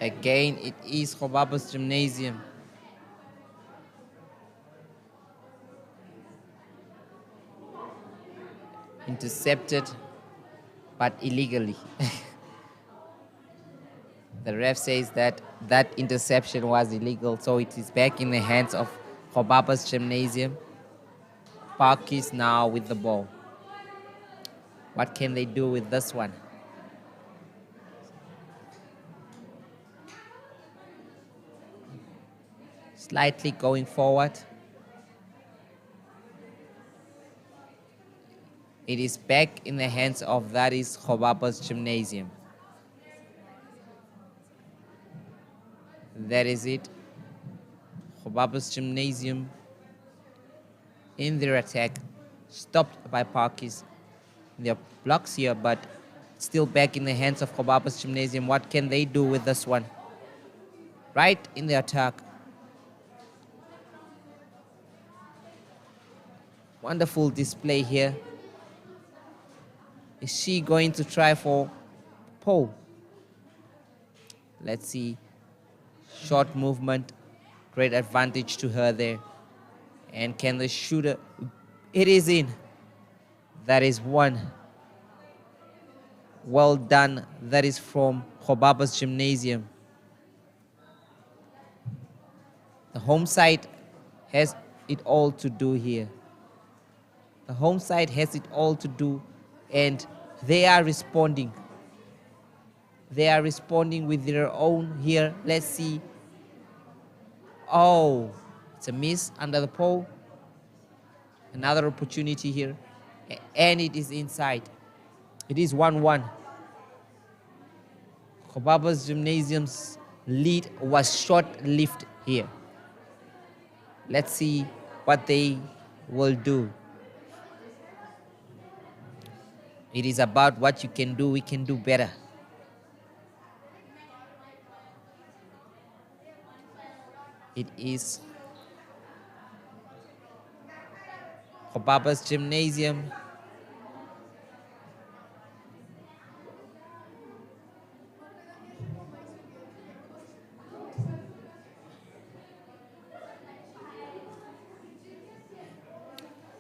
Again, it is Khobaba's Gymnasium. Intercepted, but illegally. The ref says that that interception was illegal, so it is back in the hands of Khobaba's Gymnasium. Parkies now with the ball. What can they do with this one? Slightly going forward. It is back in the hands of that is Khobaba's Gymnasium. That is it. Khobaba's Gymnasium in their attack, stopped by Parkies. There are blocks here, but still back in the hands of Khobaba's Gymnasium. What can they do with this one? Right in the attack. Wonderful display here. Is she going to try for pole? Let's see. Short movement. Great advantage to her there. And can the shooter... It is in. That is one. Well done. That is from Khobaba's Gymnasium. The home side has it all to do here. The home side has it all to do, and they are responding. They are responding with their own here. Let's see. Oh, it's a miss under the pole. Another opportunity here. And it is inside. It is 1-1. Khobaba's Gymnasium's lead was short-lived here. Let's see what they will do. It is about what you can do. We can do better. It is Khobaba's Gymnasium.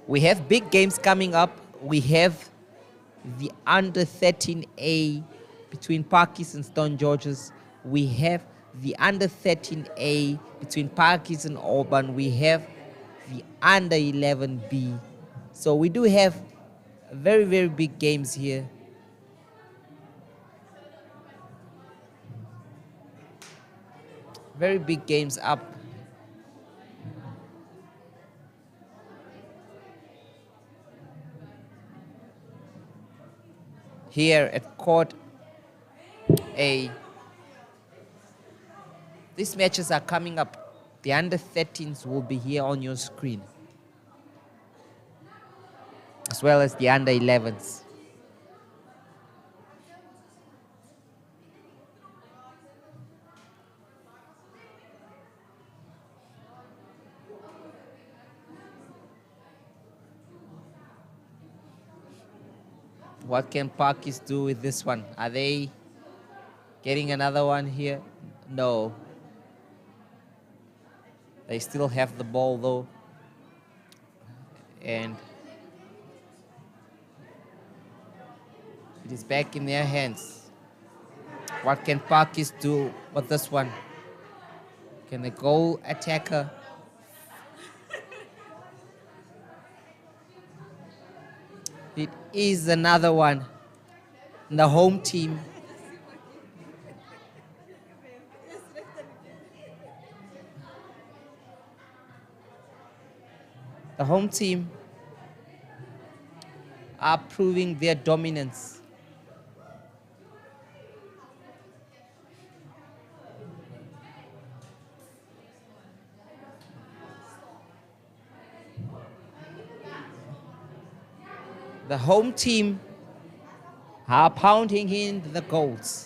We have big games coming up. We have the under 13A between Parkies and Stone Georges. We have the under 13A between Parkies and Auburn. We have the under 11B. So we do have very, very big games here. Very big games up. Here at Court A. These matches are coming up. The under 13s will be here on your screen, as well as the under 11s. What can Parkies do with this one? Are they Getting another one here. No. They still have the ball though. And it is back in their hands. What can Parkies do with this one? Can the goal attacker? It is another one. The home team. The home team are proving their dominance. The home team are pounding in the goals.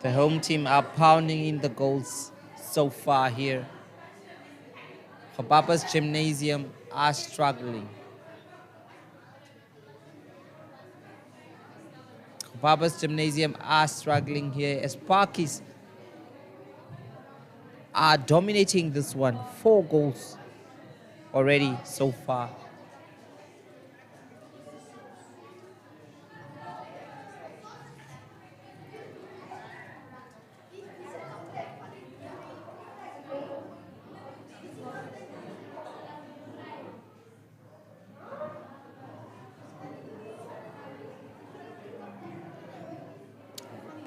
The home team are pounding in the goals so far here. Parkies Gymnasium are struggling. Parkies Gymnasium are struggling here as Parkies are dominating this one. 4 goals already so far.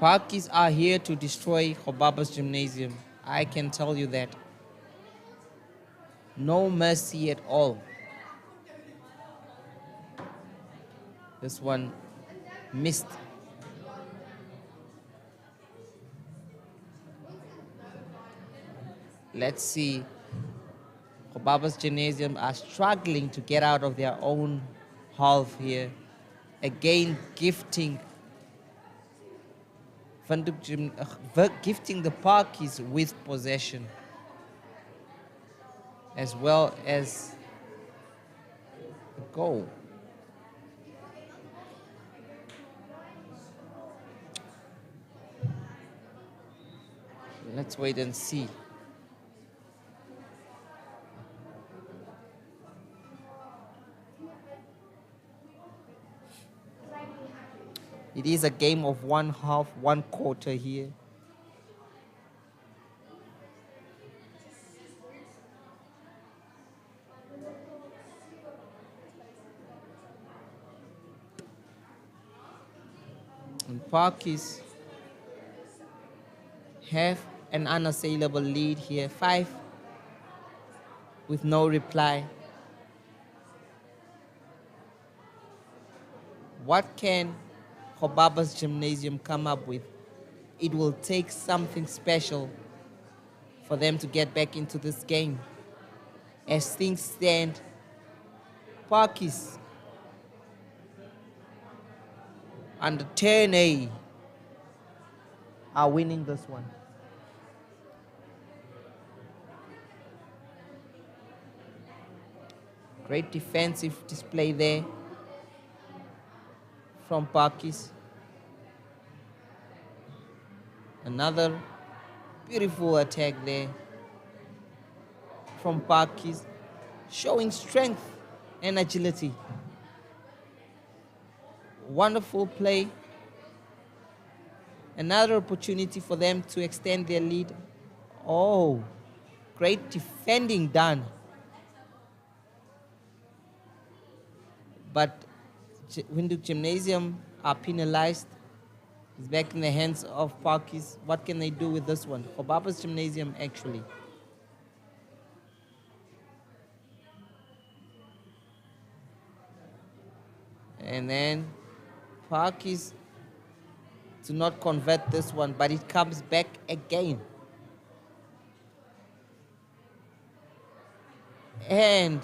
Parkies are here to destroy Parkies Gymnasium. I can tell you that. No mercy at all. This one missed. Let's see. Parkies Gymnasium are struggling to get out of their own half here. Again, gifting the Parkies with possession, as well as a goal. Let's wait and see. It is a game of 1/2, 1/4 here. And Parkies have an unassailable lead here. 5 with no reply. What can Parkies Gymnasium come up with? It will take something special for them to get back into this game. As things stand, Parkies under 10A are winning this one. Great defensive display there from Parkies. Another beautiful attack there from Parkies, showing strength and agility. Wonderful play. Another opportunity for them to extend their lead. Oh, great defending done. But Windhoek Gymnasium are penalized. It's back in the hands of Parkies. What can they do with this one? For Parkies Gymnasium, actually. And then Parkies do not convert this one, but it comes back again. And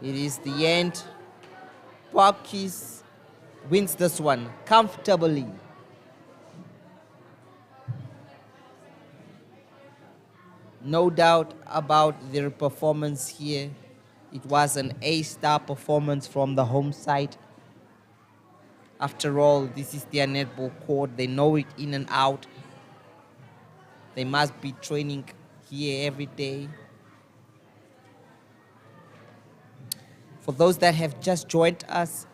It is the end. Parkies wins this one comfortably. No doubt about their performance here. It was an A-star performance from the home side. After all, this is their netball court. They know it in and out. They must be training here every day. For those that have just joined us,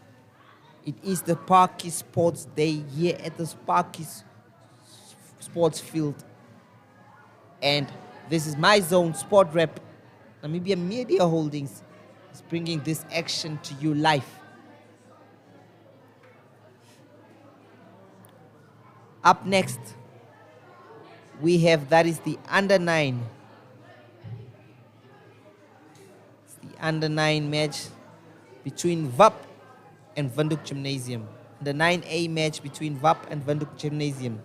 it is the Parkies Sports Day here at the Parkies Sports Field. And this is my zone, Sport Rep, Namibia Media Holdings, is bringing this action to you live. Up next, we have, that is the under-9. It's the under-9 match between VAP and Windhoek Gymnasium. The 9A match between VAP and Windhoek Gymnasium.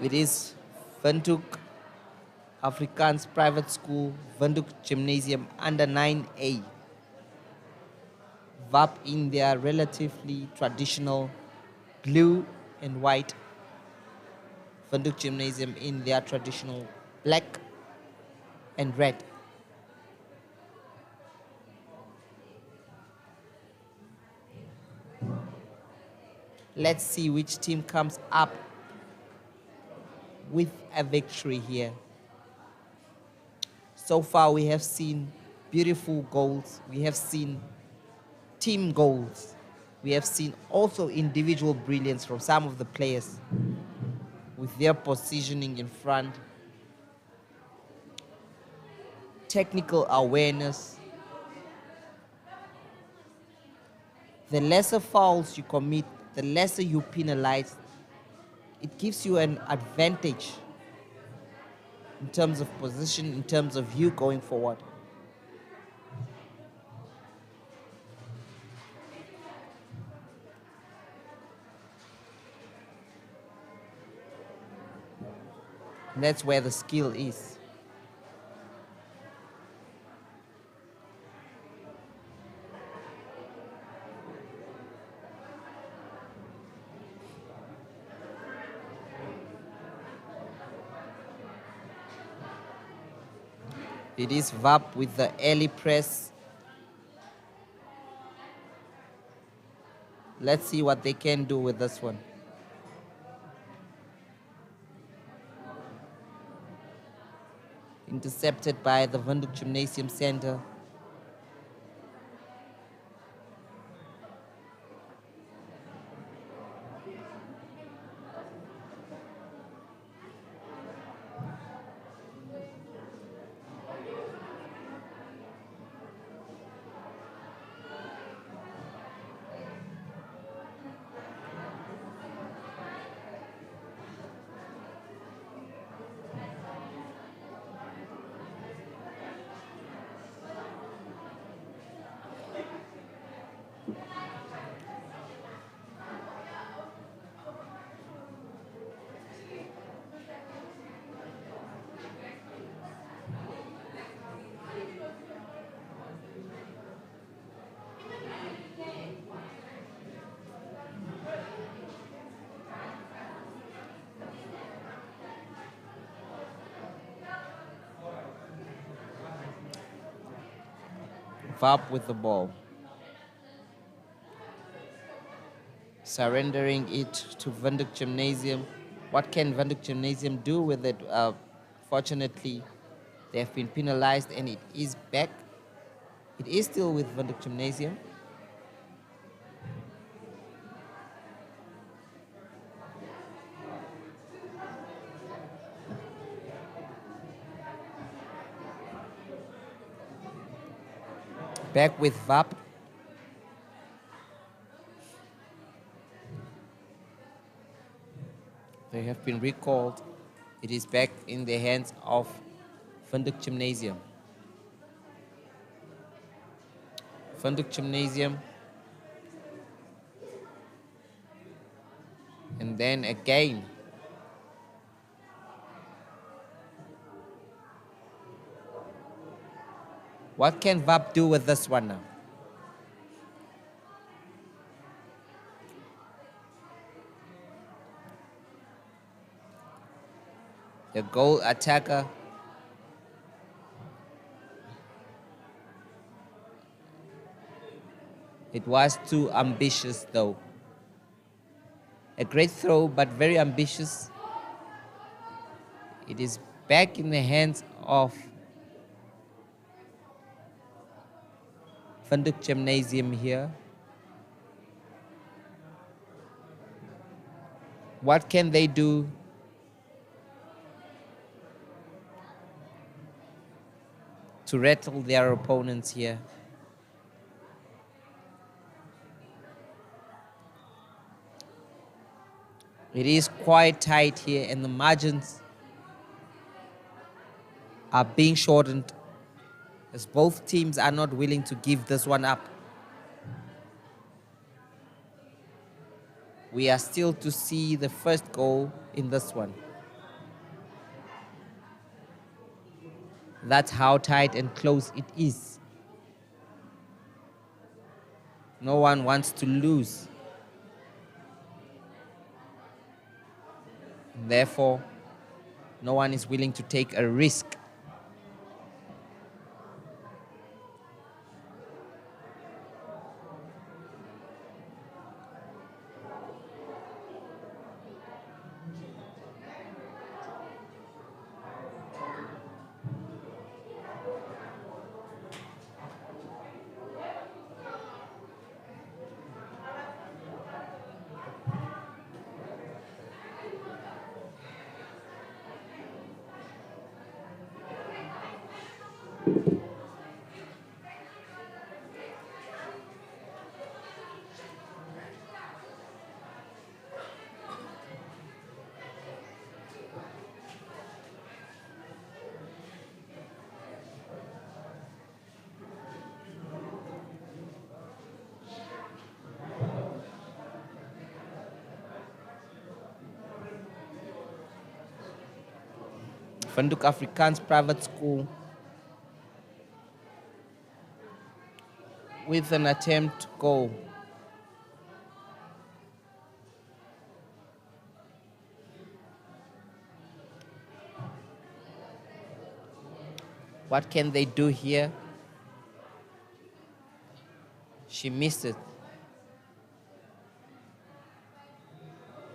It is Windhoek Afrikaans Private School, Windhoek Gymnasium under 9A. VAP in their relatively traditional blue and white. Windhoek Gymnasium in their traditional black and red. Let's see which team comes up with a victory here. So far, we have seen beautiful goals. We have seen team goals. We have seen also individual brilliance from some of the players with their positioning in front, technical awareness. The lesser fouls you commit, the lesser you penalize, it gives you an advantage in terms of position, in terms of you going forward. And that's where the skill is. It is VAP with the early press. Let's see what they can do with this one. Intercepted by the Windhoek Gymnasium Center. VAP with the ball. Surrendering it to Windhoek Gymnasium. What can Windhoek Gymnasium do with it? Fortunately, they have been penalized and it is back. It is still with Windhoek Gymnasium. Back with VAP. They have been recalled. It is back in the hands of Windhoek Gymnasium. Windhoek Gymnasium. And then again. What can VAP do with this one now? The goal attacker. It was too ambitious though. A great throw, but very ambitious. It is back in the hands of Windhoek Gymnasium here. What can they do? To rattle their opponents here. It is quite tight here and the margins are being shortened as both teams are not willing to give this one up. We are still to see the first goal in this one. That's how tight and close it is. No one wants to lose. Therefore, no one is willing to take a risk. Windhoek Afrikaans Private School with an attempt goal. What can they do here? She missed it.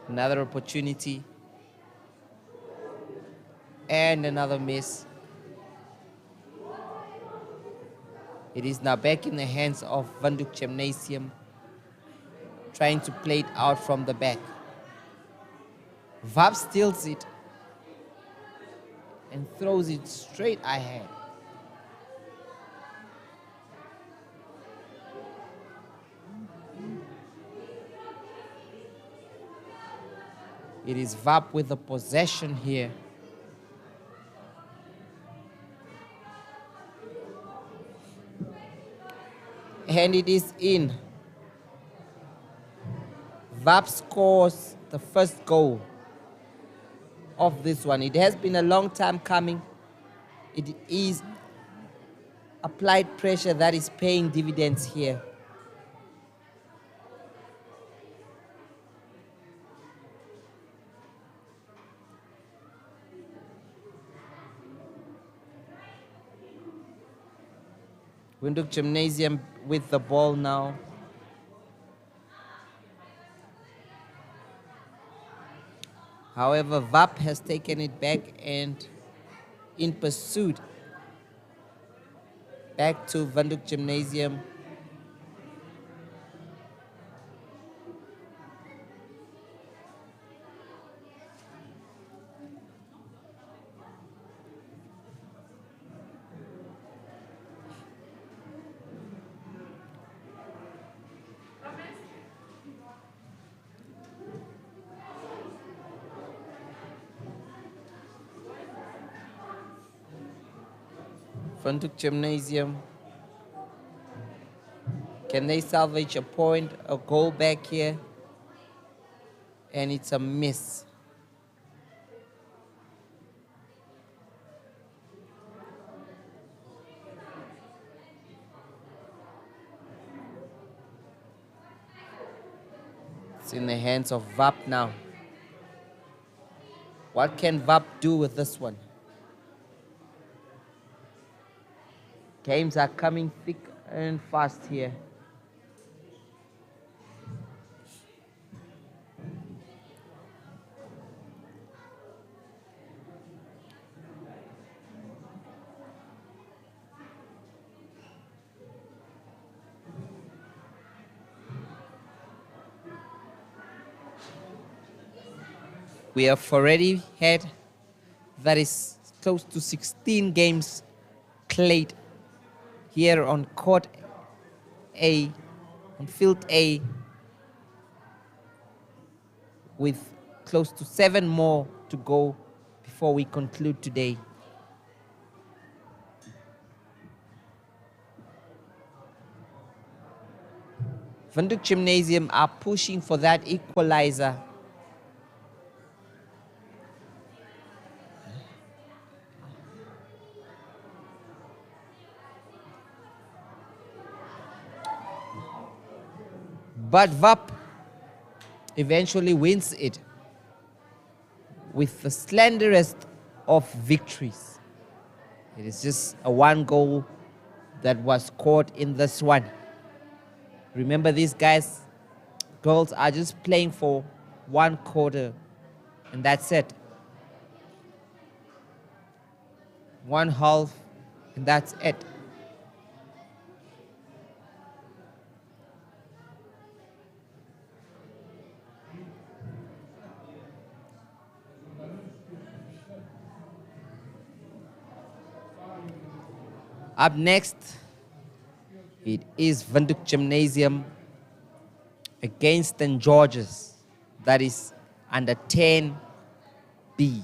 Another opportunity. And another miss. It is now back in the hands of Windhoek Gymnasium, trying to play it out from the back. Vap steals it and throws it straight ahead. It is Vap with the possession here. And it is in. Vap scores the first goal of this one. It has been a long time coming. It is applied pressure that is paying dividends here. Windhoek Gymnasium with the ball now. However, Vap has taken it back and in pursuit. Back to Windhoek Gymnasium. Windhoek Gymnasium. Can they salvage a point, a goal back here? And it's a miss. It's in the hands of Vap now. What can Vap do with this one? Games are coming thick and fast here. We have already had, that is close to 16 games played here on court A, on field A, with close to 7 more to go before we conclude today. Windhoek Gymnasium are pushing for that equalizer. But Vap eventually wins it with the slenderest of victories. It is just a 1 goal that was scored in this one. Remember, these guys, girls are just playing for 1 quarter and that's it. 1 half and that's it. Up next, it is Windhoek Gymnasium against St. George's, that is under 10B.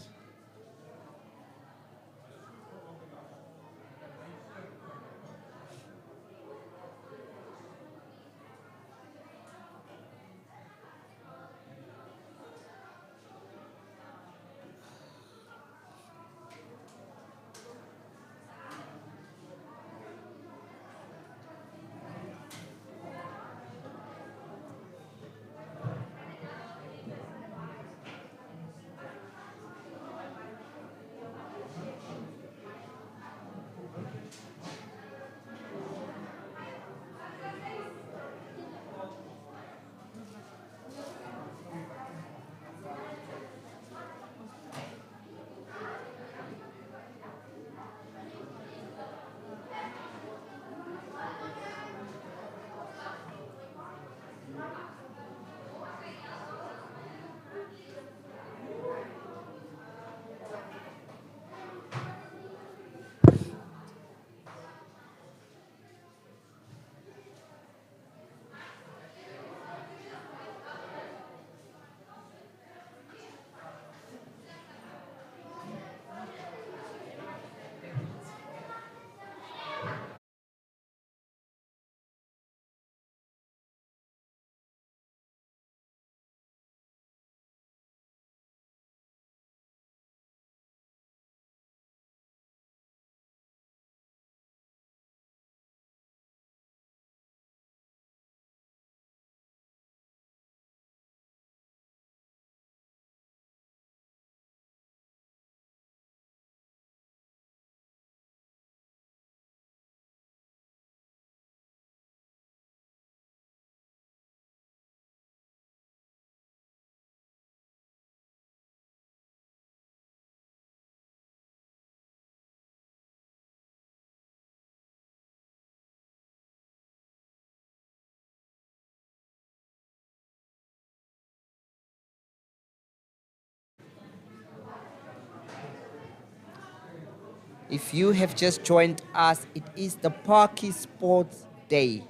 If you have just joined us, it is the Parkies Sport Day.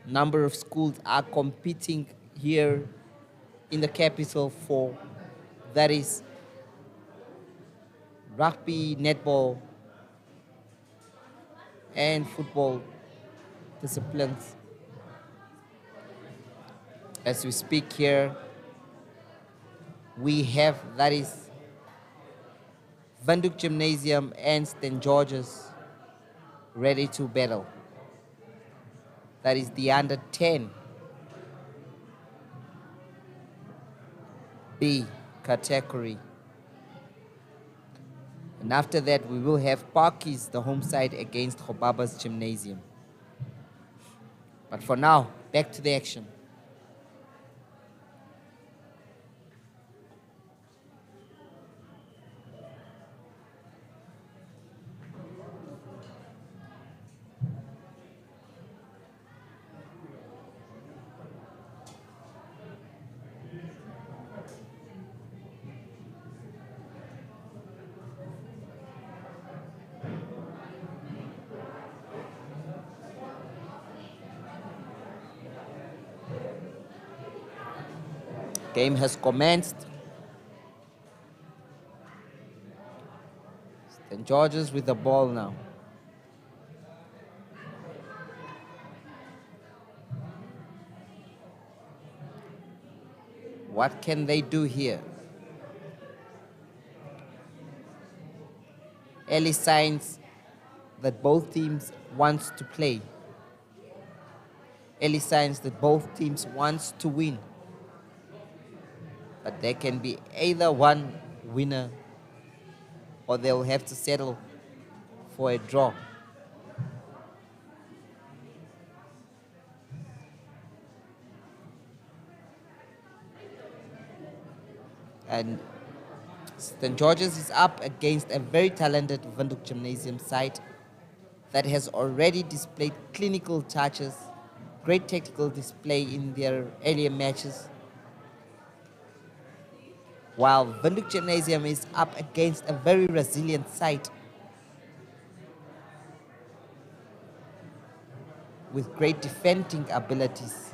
Number of schools are competing here in the capital for, that is, rugby, netball, and football disciplines. As we speak here, we have, that is, Vanduk Gymnasium and St. George's ready to battle. That is the under 10 B category. And after that, we will have Parkies, the home side, against Hobaba's Gymnasium. But for now, back to the action. Game has commenced. St. George's with the ball now. What can they do here? Early signs that both teams want to play. Early signs that both teams want to win. But there can be either one winner or they'll have to settle for a draw. And St. George's is up against a very talented Vanduk Gymnasium side that has already displayed clinical touches, great tactical display in their earlier matches. While Vanduk Gymnasium is up against a very resilient side with great defending abilities.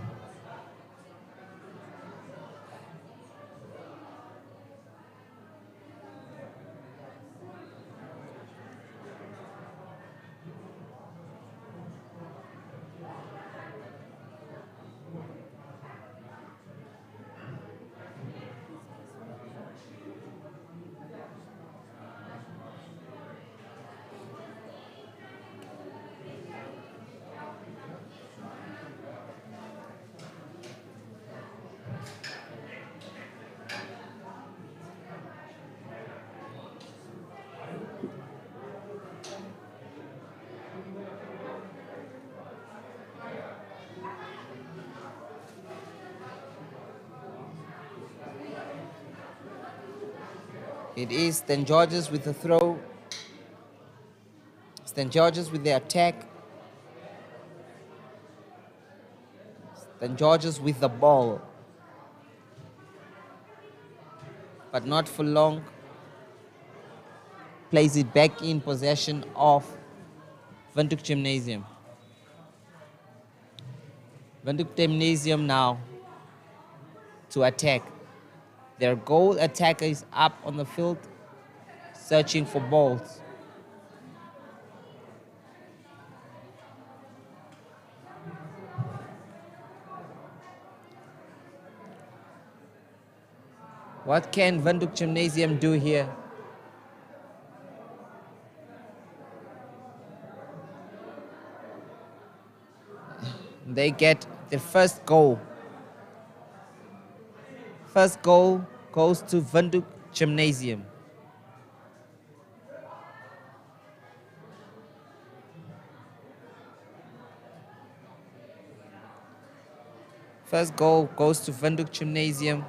It is St. George's with the throw. St. George's with the attack. St. George's with the ball. But not for long. Plays it back in possession of Vanduk Gymnasium. Vanduk Gymnasium now to attack. Their goal attacker is up on the field, searching for balls. What can Vanduk Gymnasium do here? They get the first goal. First goal goes to Vanduk Gymnasium. First goal goes to Vanduk Gymnasium.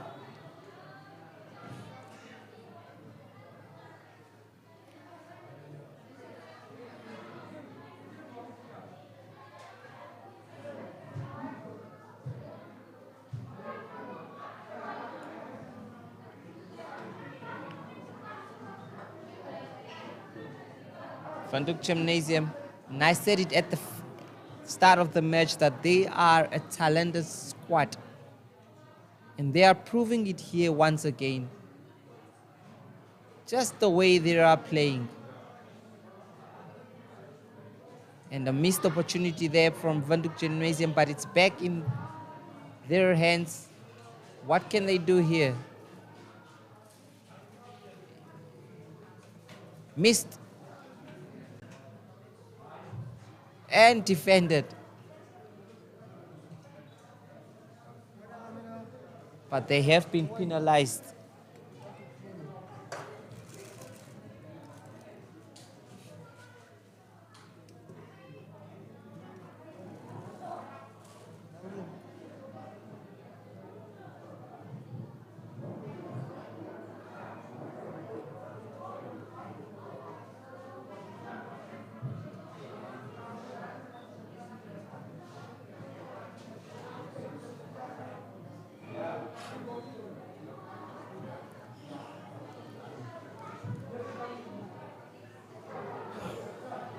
Van Dyk Gymnasium, and I said it at the start of the match that they are a talented squad. And they are proving it here once again. Just the way they are playing. And a missed opportunity there from Van Dyk Gymnasium, but it's back in their hands. What can they do here? Missed. And defended. But they have been penalized.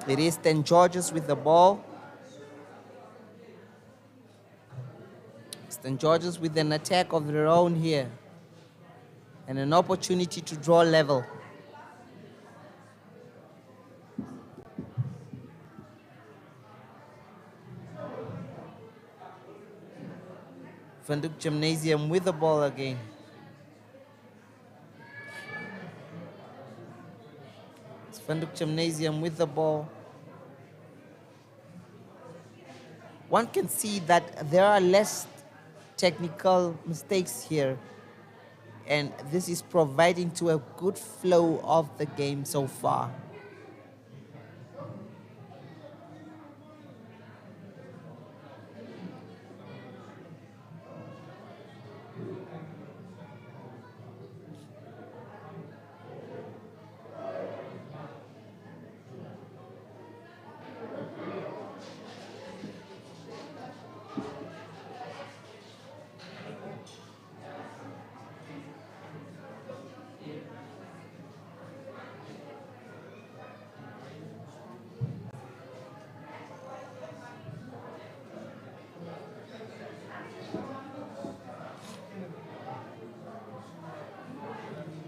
It is St. George's with the ball. St. George's with an attack of their own here. And an opportunity to draw level. Van Dyk Gymnasium with the ball again. It's Van Dyk Gymnasium with the ball. One can see that there are less technical mistakes here, and this is providing to a good flow of the game so far.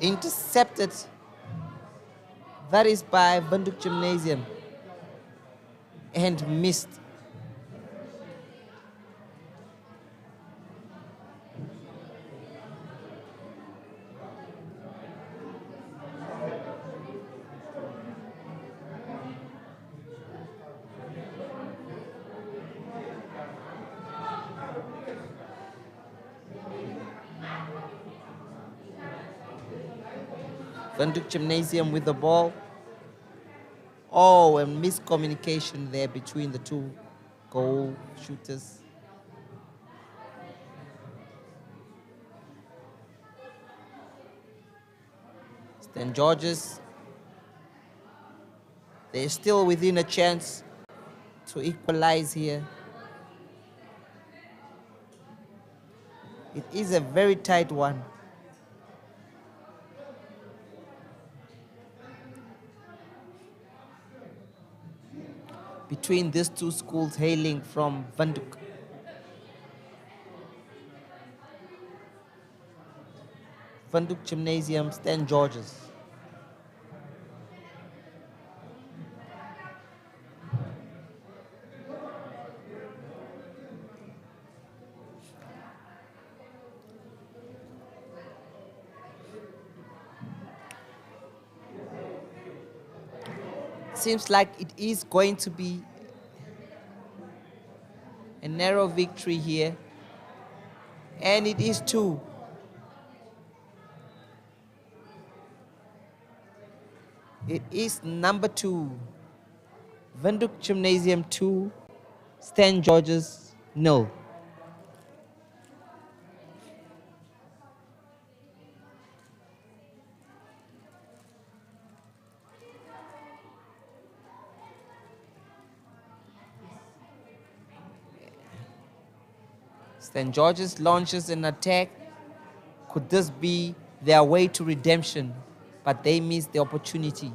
Intercepted. That is by Van Dyk Gymnasium. And missed. Van Dyk Gymnasium with the ball. Oh, and miscommunication there between the two goal shooters. St. George's, they're still within a chance to equalize here. It is a very tight one. Between these two schools hailing from Van Dyk. Van Dyk Gymnasium, St. George's. Seems like it is going to be a narrow victory here. And it is 2. It is number 2. Van Dyk Gymnasium 2, St. George's 0. St. George's launches an attack. Could this be their way to redemption? But they missed the opportunity.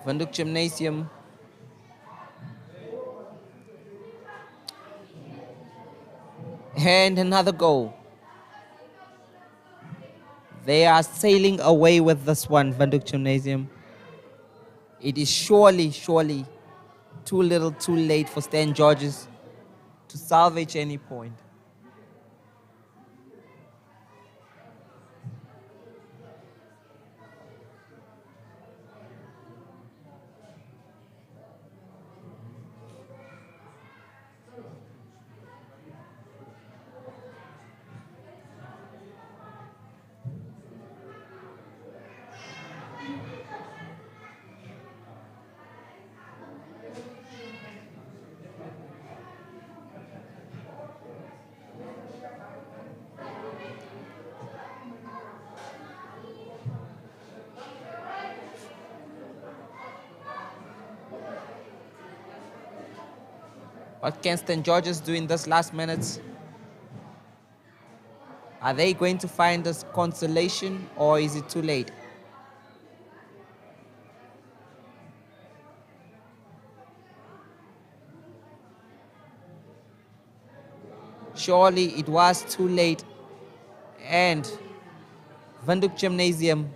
Windhoek Gymnasium. And another goal. They are sailing away with this one, Windhoek Gymnasium. It is surely too little, too late for Stan Georges to salvage any point. What can St. George's do in this last minutes? Are they going to find us consolation or is it too late? Surely it was too late and Windhoek Gymnasium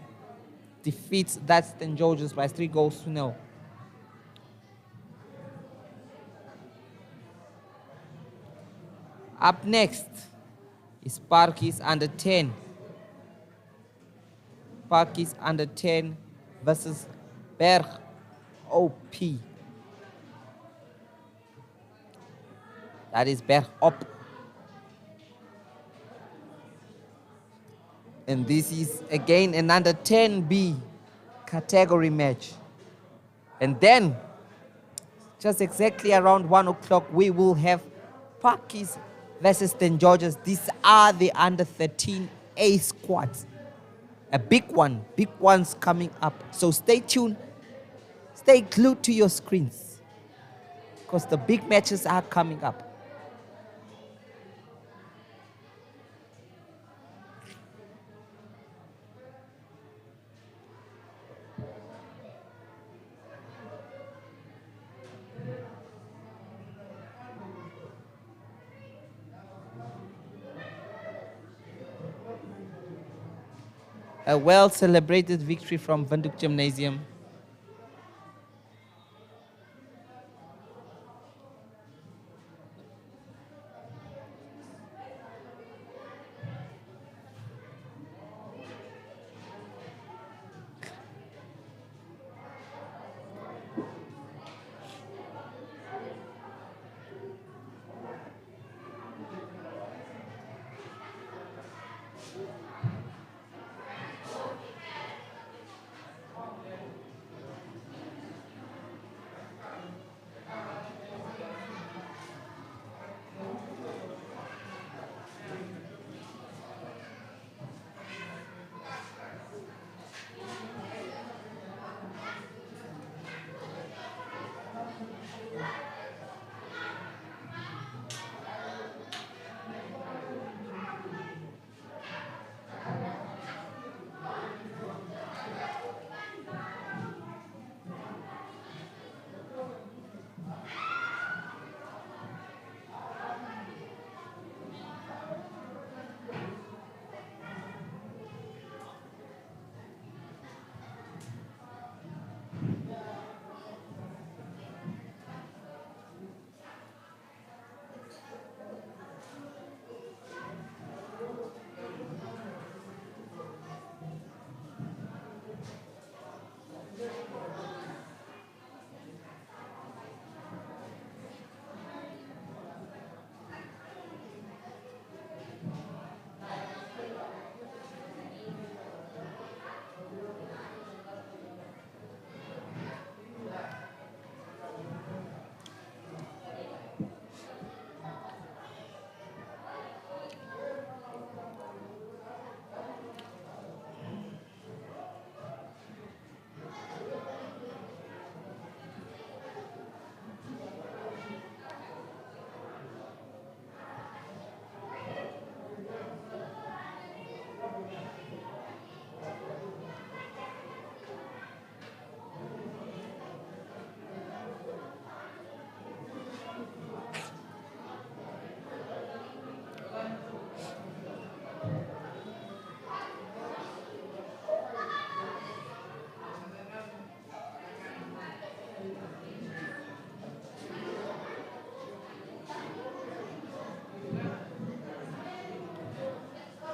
defeats that St. George's by 3-0. Up next is Parkies under 10. Parkies under 10 versus Berg OP. That is Berg Op. And this is again an under 10B category match. And then, just exactly around 1 o'clock, we will have Parkies versus St. George's. These are the under 13A squads. A big one's coming up. So stay tuned, stay glued to your screens, because the big matches are coming up. A well-celebrated victory from Windhoek Gymnasium.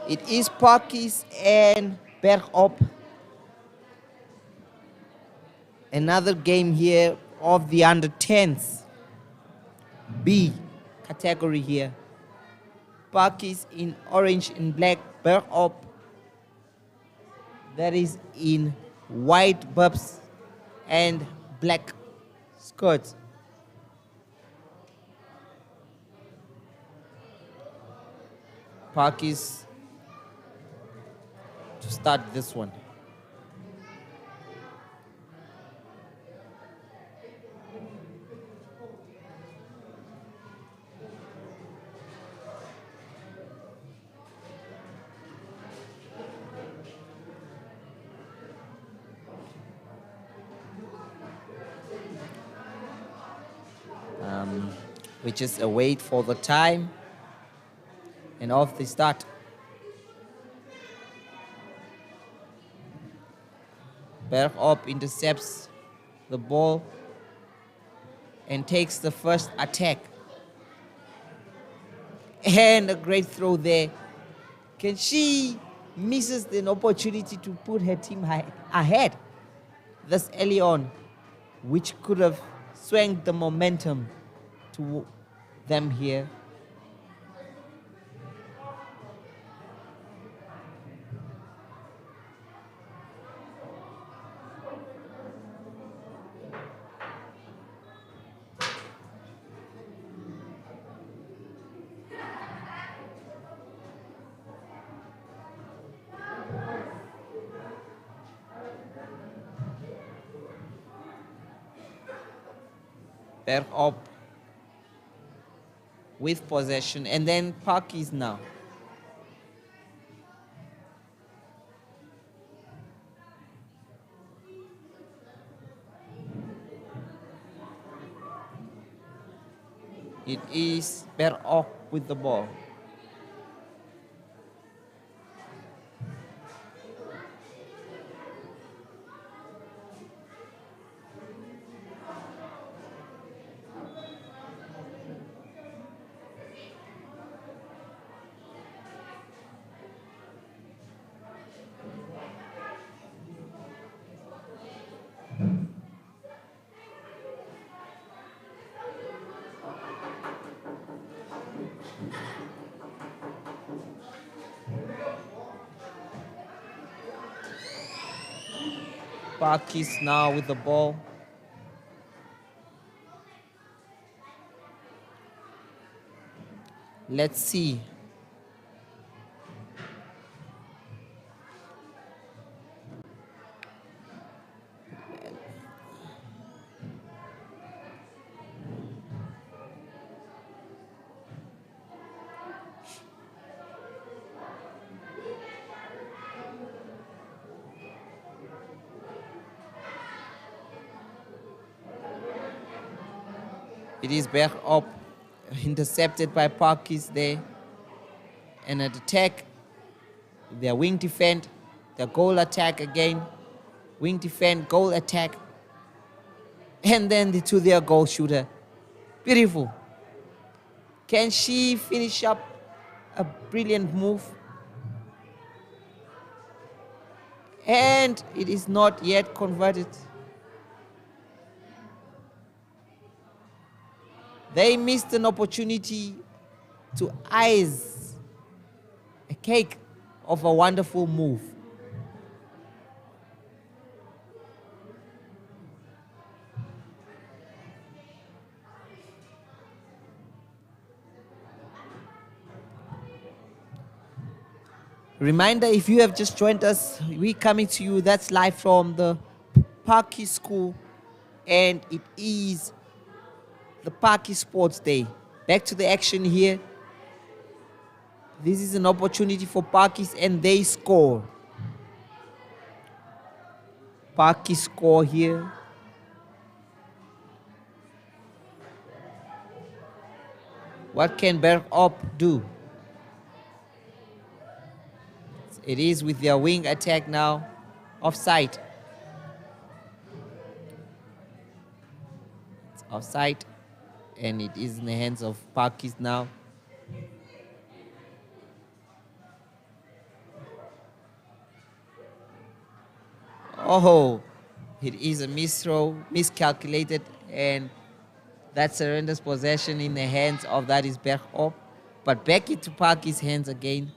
It is Parkies and Bergop. Another game here of the under 10s B category here. Parkies in orange and black, Bergop that is in white bubs and black skirts. Parkies to start this one. We just await for the time and off they start. Bergop intercepts the ball and takes the first attack. And a great throw there. Can she misses an opportunity to put her team ahead this early on, which could have swung the momentum to them here. Bergop with possession, and then Parkies now. It is Bergop with the ball. Parkies now with the ball. Let's see. It is back up, intercepted by Parkies there. And an attack, their wing defend, their goal attack again. Wing defend, goal attack. And then to their goal shooter. Beautiful. Can she finish up a brilliant move? And it is not yet converted. They missed an opportunity to ice a cake of a wonderful move. Reminder, if you have just joined us, we're coming to you, that's live from the Parkies School, and it is the Parkies Sports Day. Back to the action here. This is an opportunity for Parkies, and they score. Parkies score here. What can Bergop do? It is with their wing attack now. Offside. It's offside. And it is in the hands of Parkies now. Oh, it is a misthrow, miscalculated, and that surrenders possession in the hands of that is Bergop. But back into Parkies' hands again.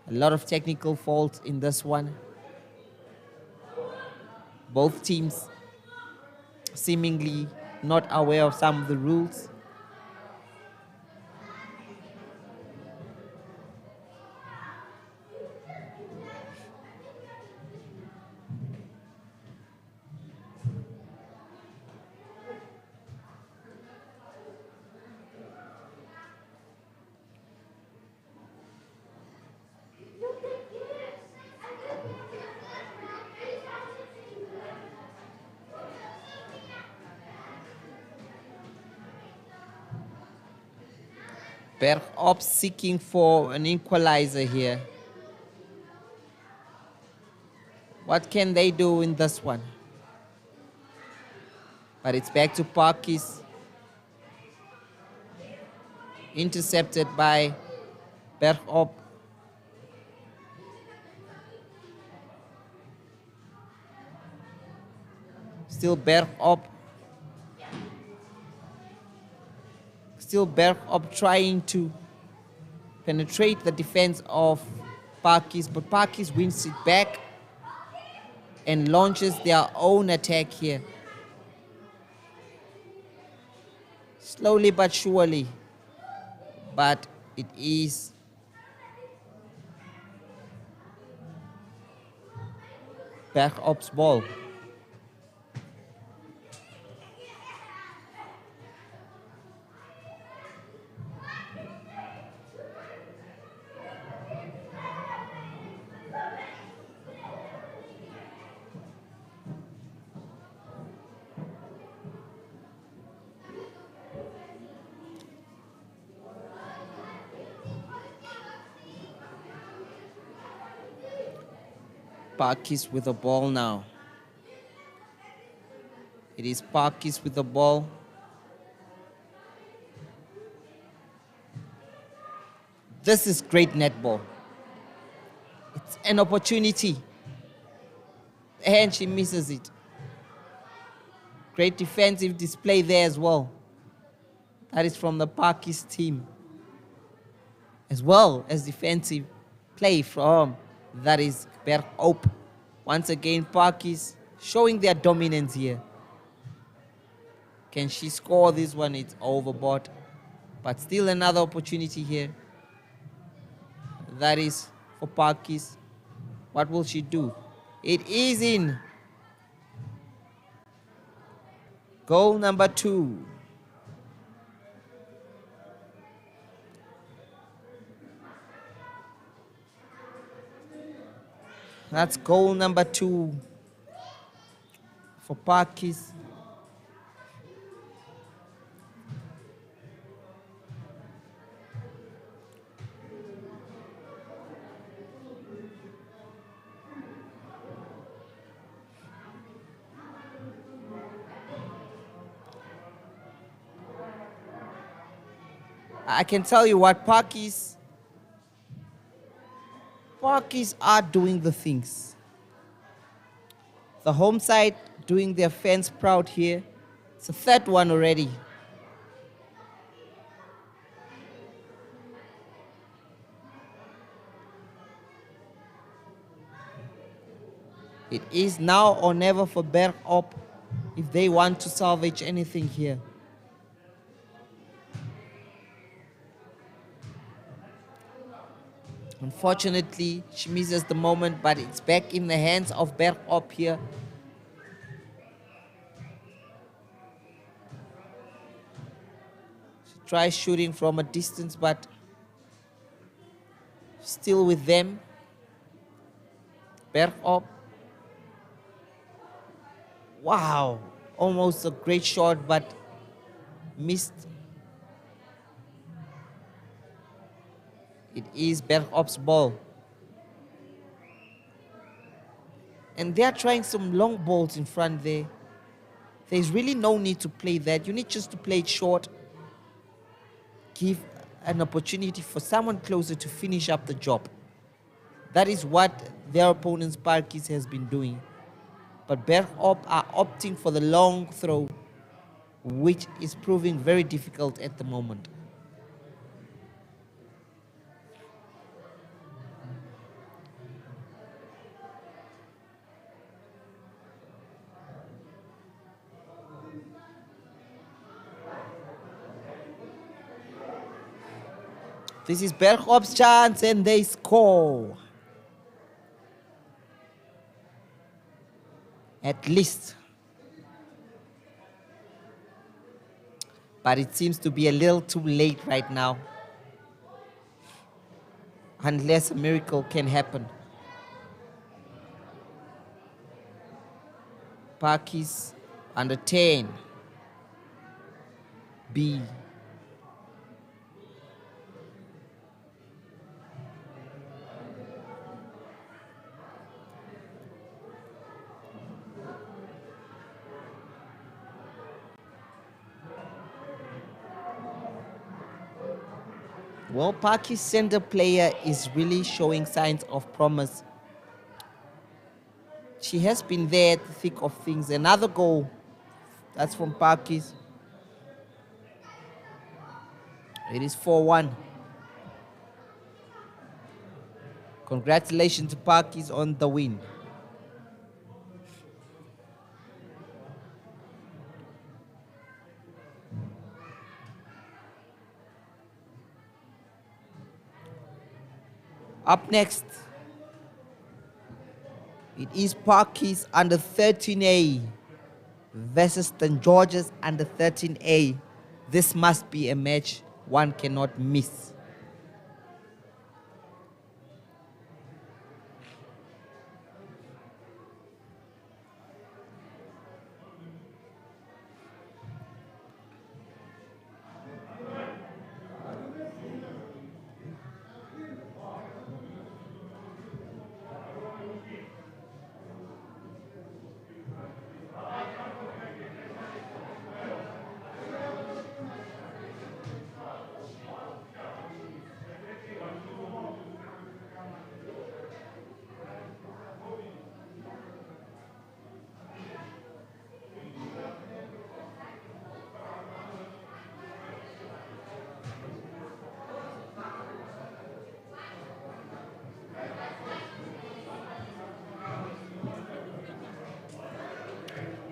A lot of technical faults in this one. Both teams seemingly not aware of some of the rules. Bergop seeking for an equalizer here. What can they do in this one? But it's back to Parkies. Intercepted by Bergop. Still Bergop. Still Bergop trying to penetrate the defense of Parkies, but Parkies wins it back and launches their own attack here. Slowly but surely. But it is Bergop's ball. Parkies with the ball now. It is Parkies with the ball. This is great netball. It's an opportunity. And she misses it. Great defensive display there as well. That is from the Parkies team. As well as defensive play from that is Bergop. Once again, Parkies showing their dominance here. Can she score this one? It's overboard. But still another opportunity here. That is for Parkies. What will she do? It is in. Goal number 2. That's goal number 2 for Parkies. I can tell you what, Parkies are doing the things. The home side doing their fans proud here. It's the third one already. It is now or never for Bergop if they want to salvage anything here. Unfortunately, she misses the moment, but it's back in the hands of Bergop here. She tries shooting from a distance, but still with them. Bergop. Wow, almost a great shot, but missed. It is Bergop's ball. And they're trying some long balls in front there. There's really no need to play that. You need just to play it short. Give an opportunity for someone closer to finish up the job. That is what their opponent's Parkies has been doing. But Bergop are opting for the long throw, which is proving very difficult at the moment. This is Bergop's chance and they score. At least. But it seems to be a little too late right now. Unless a miracle can happen. Parkies under 10. B. Well, Parkies center player is really showing signs of promise. She has been there at the thick of things. Another goal. That's from Parkies. It is 4-1. Congratulations to Parkies on the win. Up next, it is Parkies under 13A versus St. George's under 13A. This must be a match one cannot miss.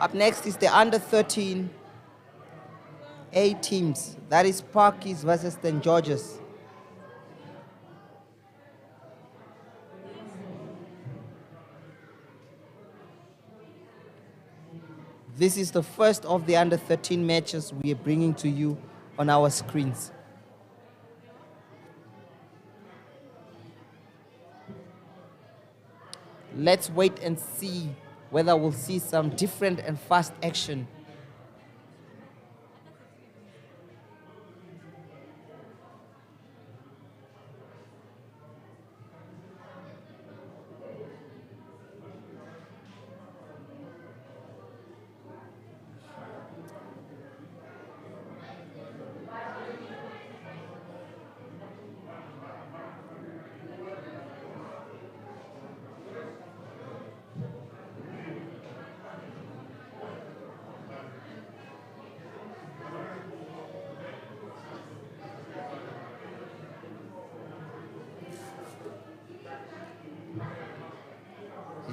Up next is the under 13 A teams. That is Parkies versus St. George's. This is the first of the under 13 matches we are bringing to you on our screens. Let's wait and see whether we'll see some different and fast action.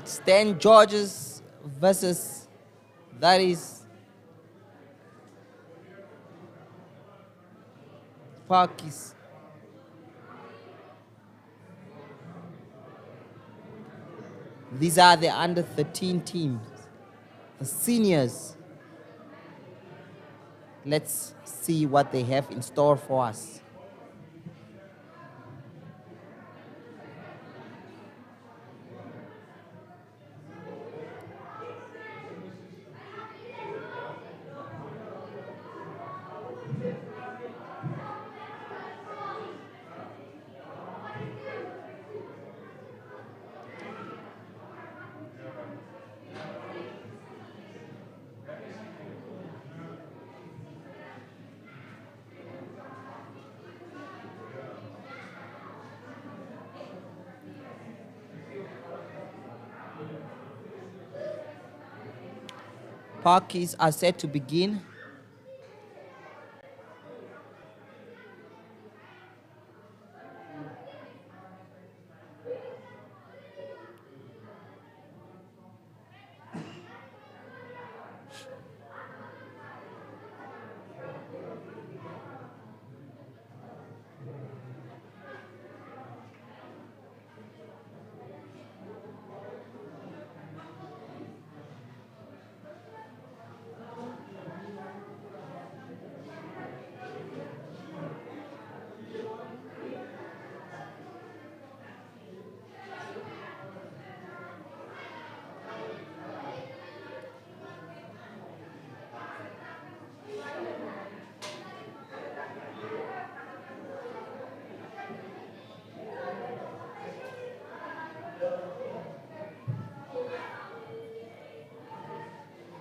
St. George's versus, that is Parkies. These are the under 13 teams, the seniors. Let's see what they have in store for us. Parkies are set to begin.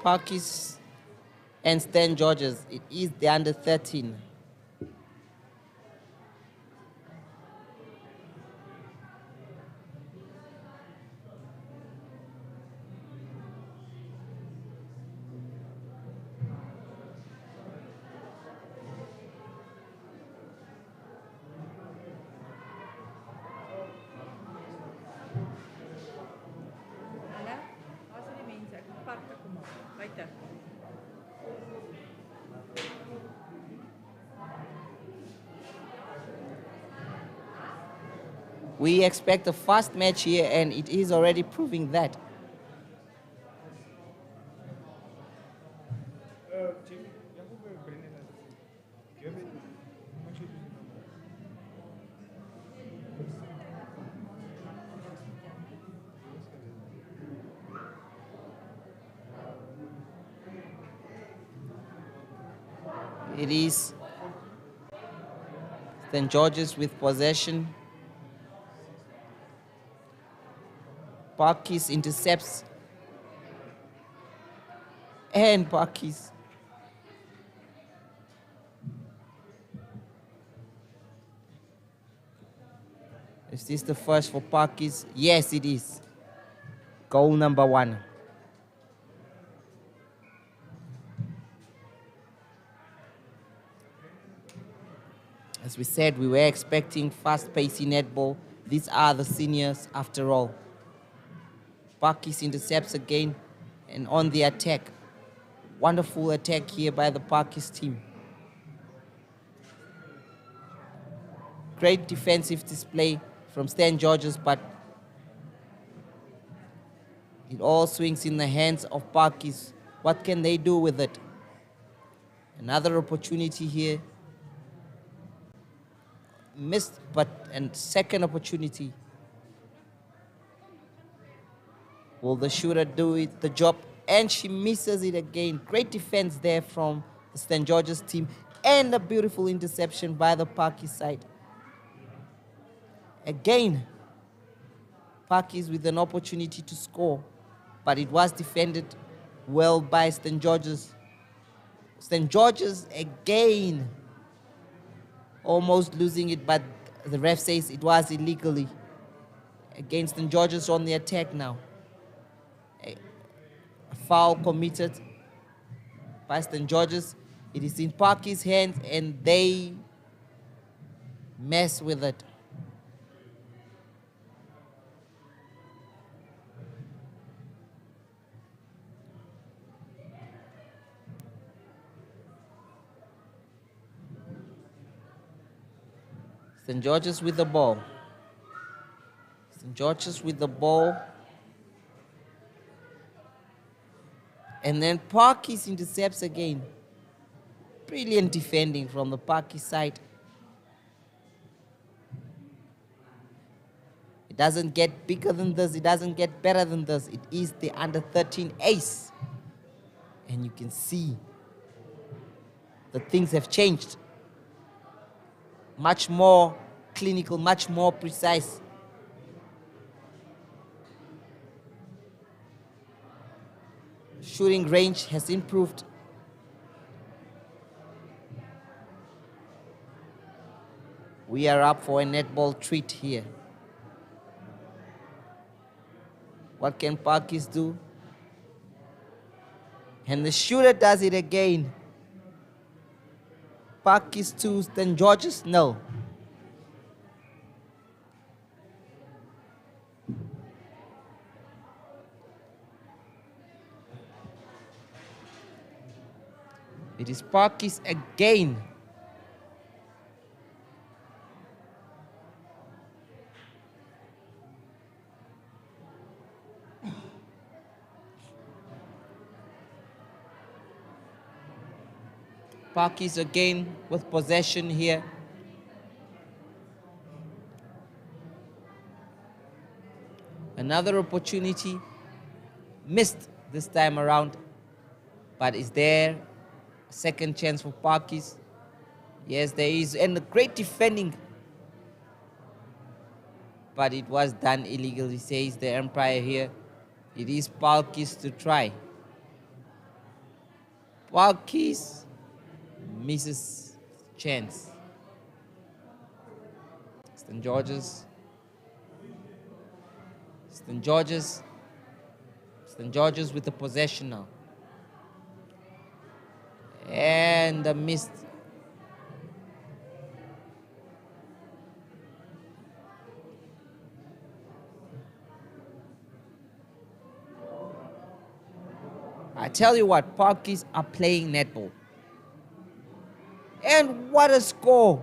Parkies and Stan Georges. It is the under 13. Alla, als er die mense, ek park kom op. Buite. We expect a fast match here, and it is already proving that. It is St. George's with possession. Parkies intercepts. And Parkies. Is this the first for Parkies? Yes, it is. Goal number 1. As we said, we were expecting fast-paced netball. These are the seniors after all. Parkies intercepts again and on the attack. Wonderful attack here by the Parkies team. Great defensive display from Stan Georges, but it all swings in the hands of Parkies. What can they do with it? Another opportunity here. Missed, but and second opportunity. Will the shooter do it, the job? And she misses it again. Great defense there from the St. George's team. And a beautiful interception by the Parkies side. Again, Parkies with an opportunity to score. But it was defended well by St. George's. St. George's again. Almost losing it, but the ref says it was illegally. Against St. George's on the attack now. A foul committed by St. George's. It is in Parkies' hands and they mess with it. St. George's with the ball. St. George's with the ball. And then Parkies intercepts again. Brilliant defending from the Parkies side. It doesn't get bigger than this. It doesn't get better than this. It is the under 13 ace. And you can see that things have changed. Much more clinical, much more precise. Shooting range has improved. We are up for a netball treat here. What can Parkies do? And the shooter does it again. Parkies 2, St. George's 0. It is Parkies again. Parkies again with possession here. Another opportunity missed this time around, but is there a second chance for Parkies? Yes, there is, and great defending, but it was done illegally, says the umpire here. It is Parkies to try. Parkies misses chance. St. George's. St. George's. St. George's with the possession now. And the missed. I tell you what, Parkies are playing netball. And what a score!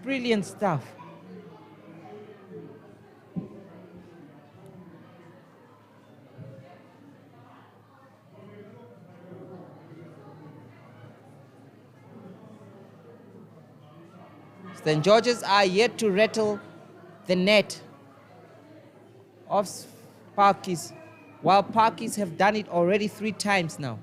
Brilliant stuff. St. George's are yet to rattle the net of Parkies, while Parkies have done it already 3 times now.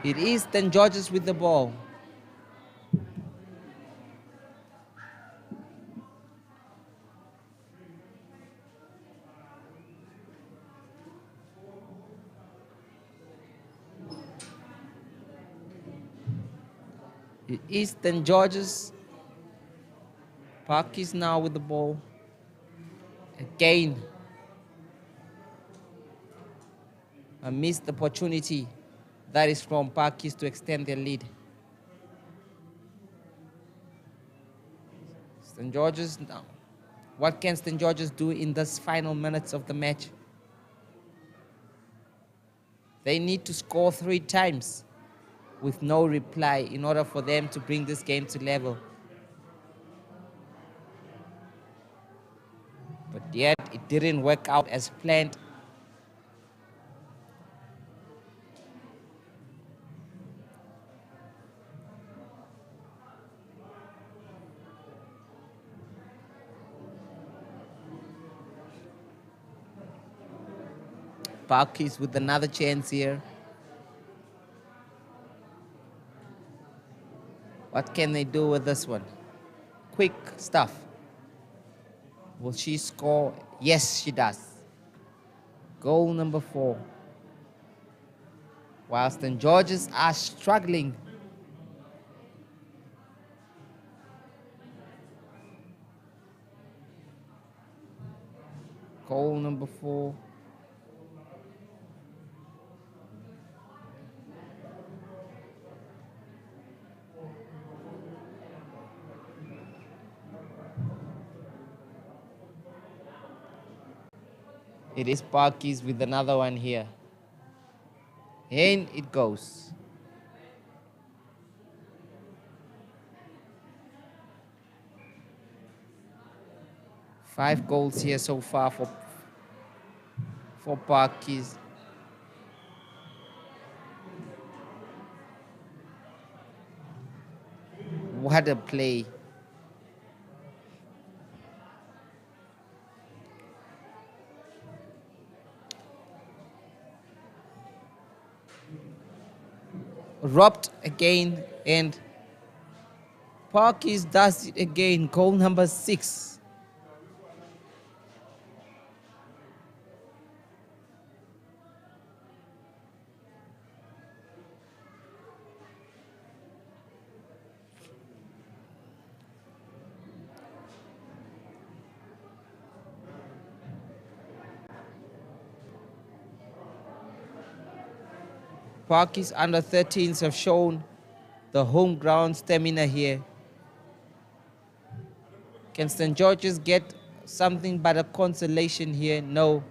It is St. George's with the ball. It is St. George's. Parkies now with the ball. Again, a missed opportunity. That is from Parkies to extend their lead. St. George's now. What can St. George's do in this final minutes of the match? They need to score 3 times with no reply in order for them to bring this game to level. But yet it didn't work out as planned. Parkies with another chance here. What can they do with this one? Quick stuff. Will she score? Yes, she does. Goal number 4. While St. George's are struggling. Goal number 4. It is Parkies with another one here. In it goes. Five goals here so far for Parkies. What a play. Robbed again, and Parkies does it again. Goal number 6. Parkies under 13s have shown the home ground stamina here. Can St. George's get something but a consolation here? No.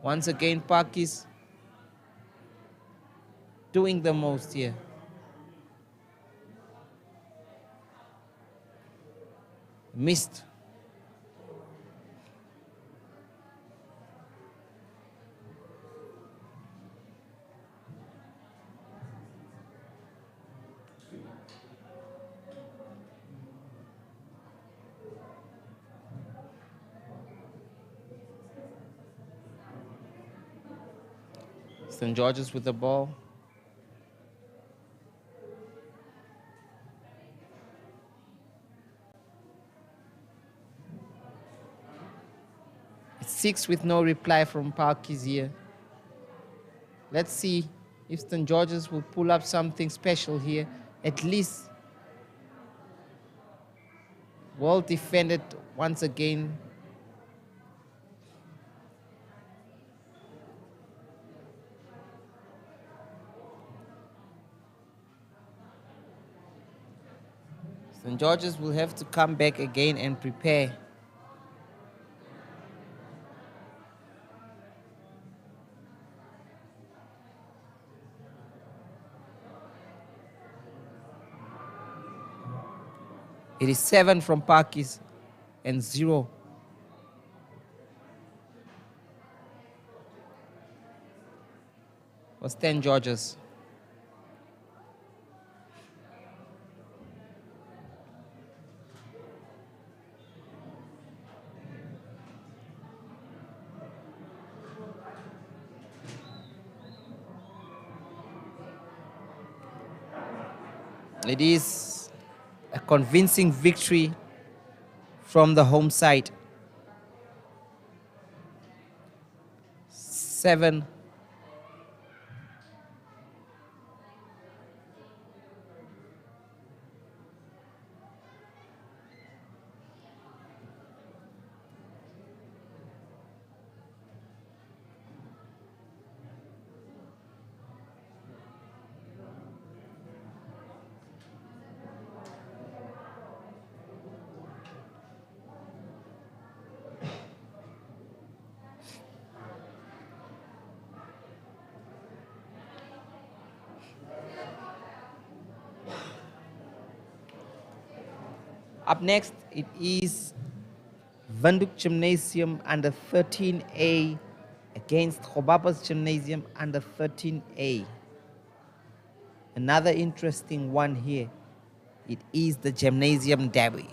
Once again, Parkies doing the most here. Missed. St. George's with the ball. It's 6 with no reply from Parkies here. Let's see if St. George's will pull up something special here. At least well defended once again. St. George's will have to come back again and prepare. It is 7 from Parkies and 0 for St. George's. It is a convincing victory from the home side. 7. Up next, it is Windhoek Gymnasium under 13A against Khobapa's Gymnasium under 13A. Another interesting one here. It is the Gymnasium Derby.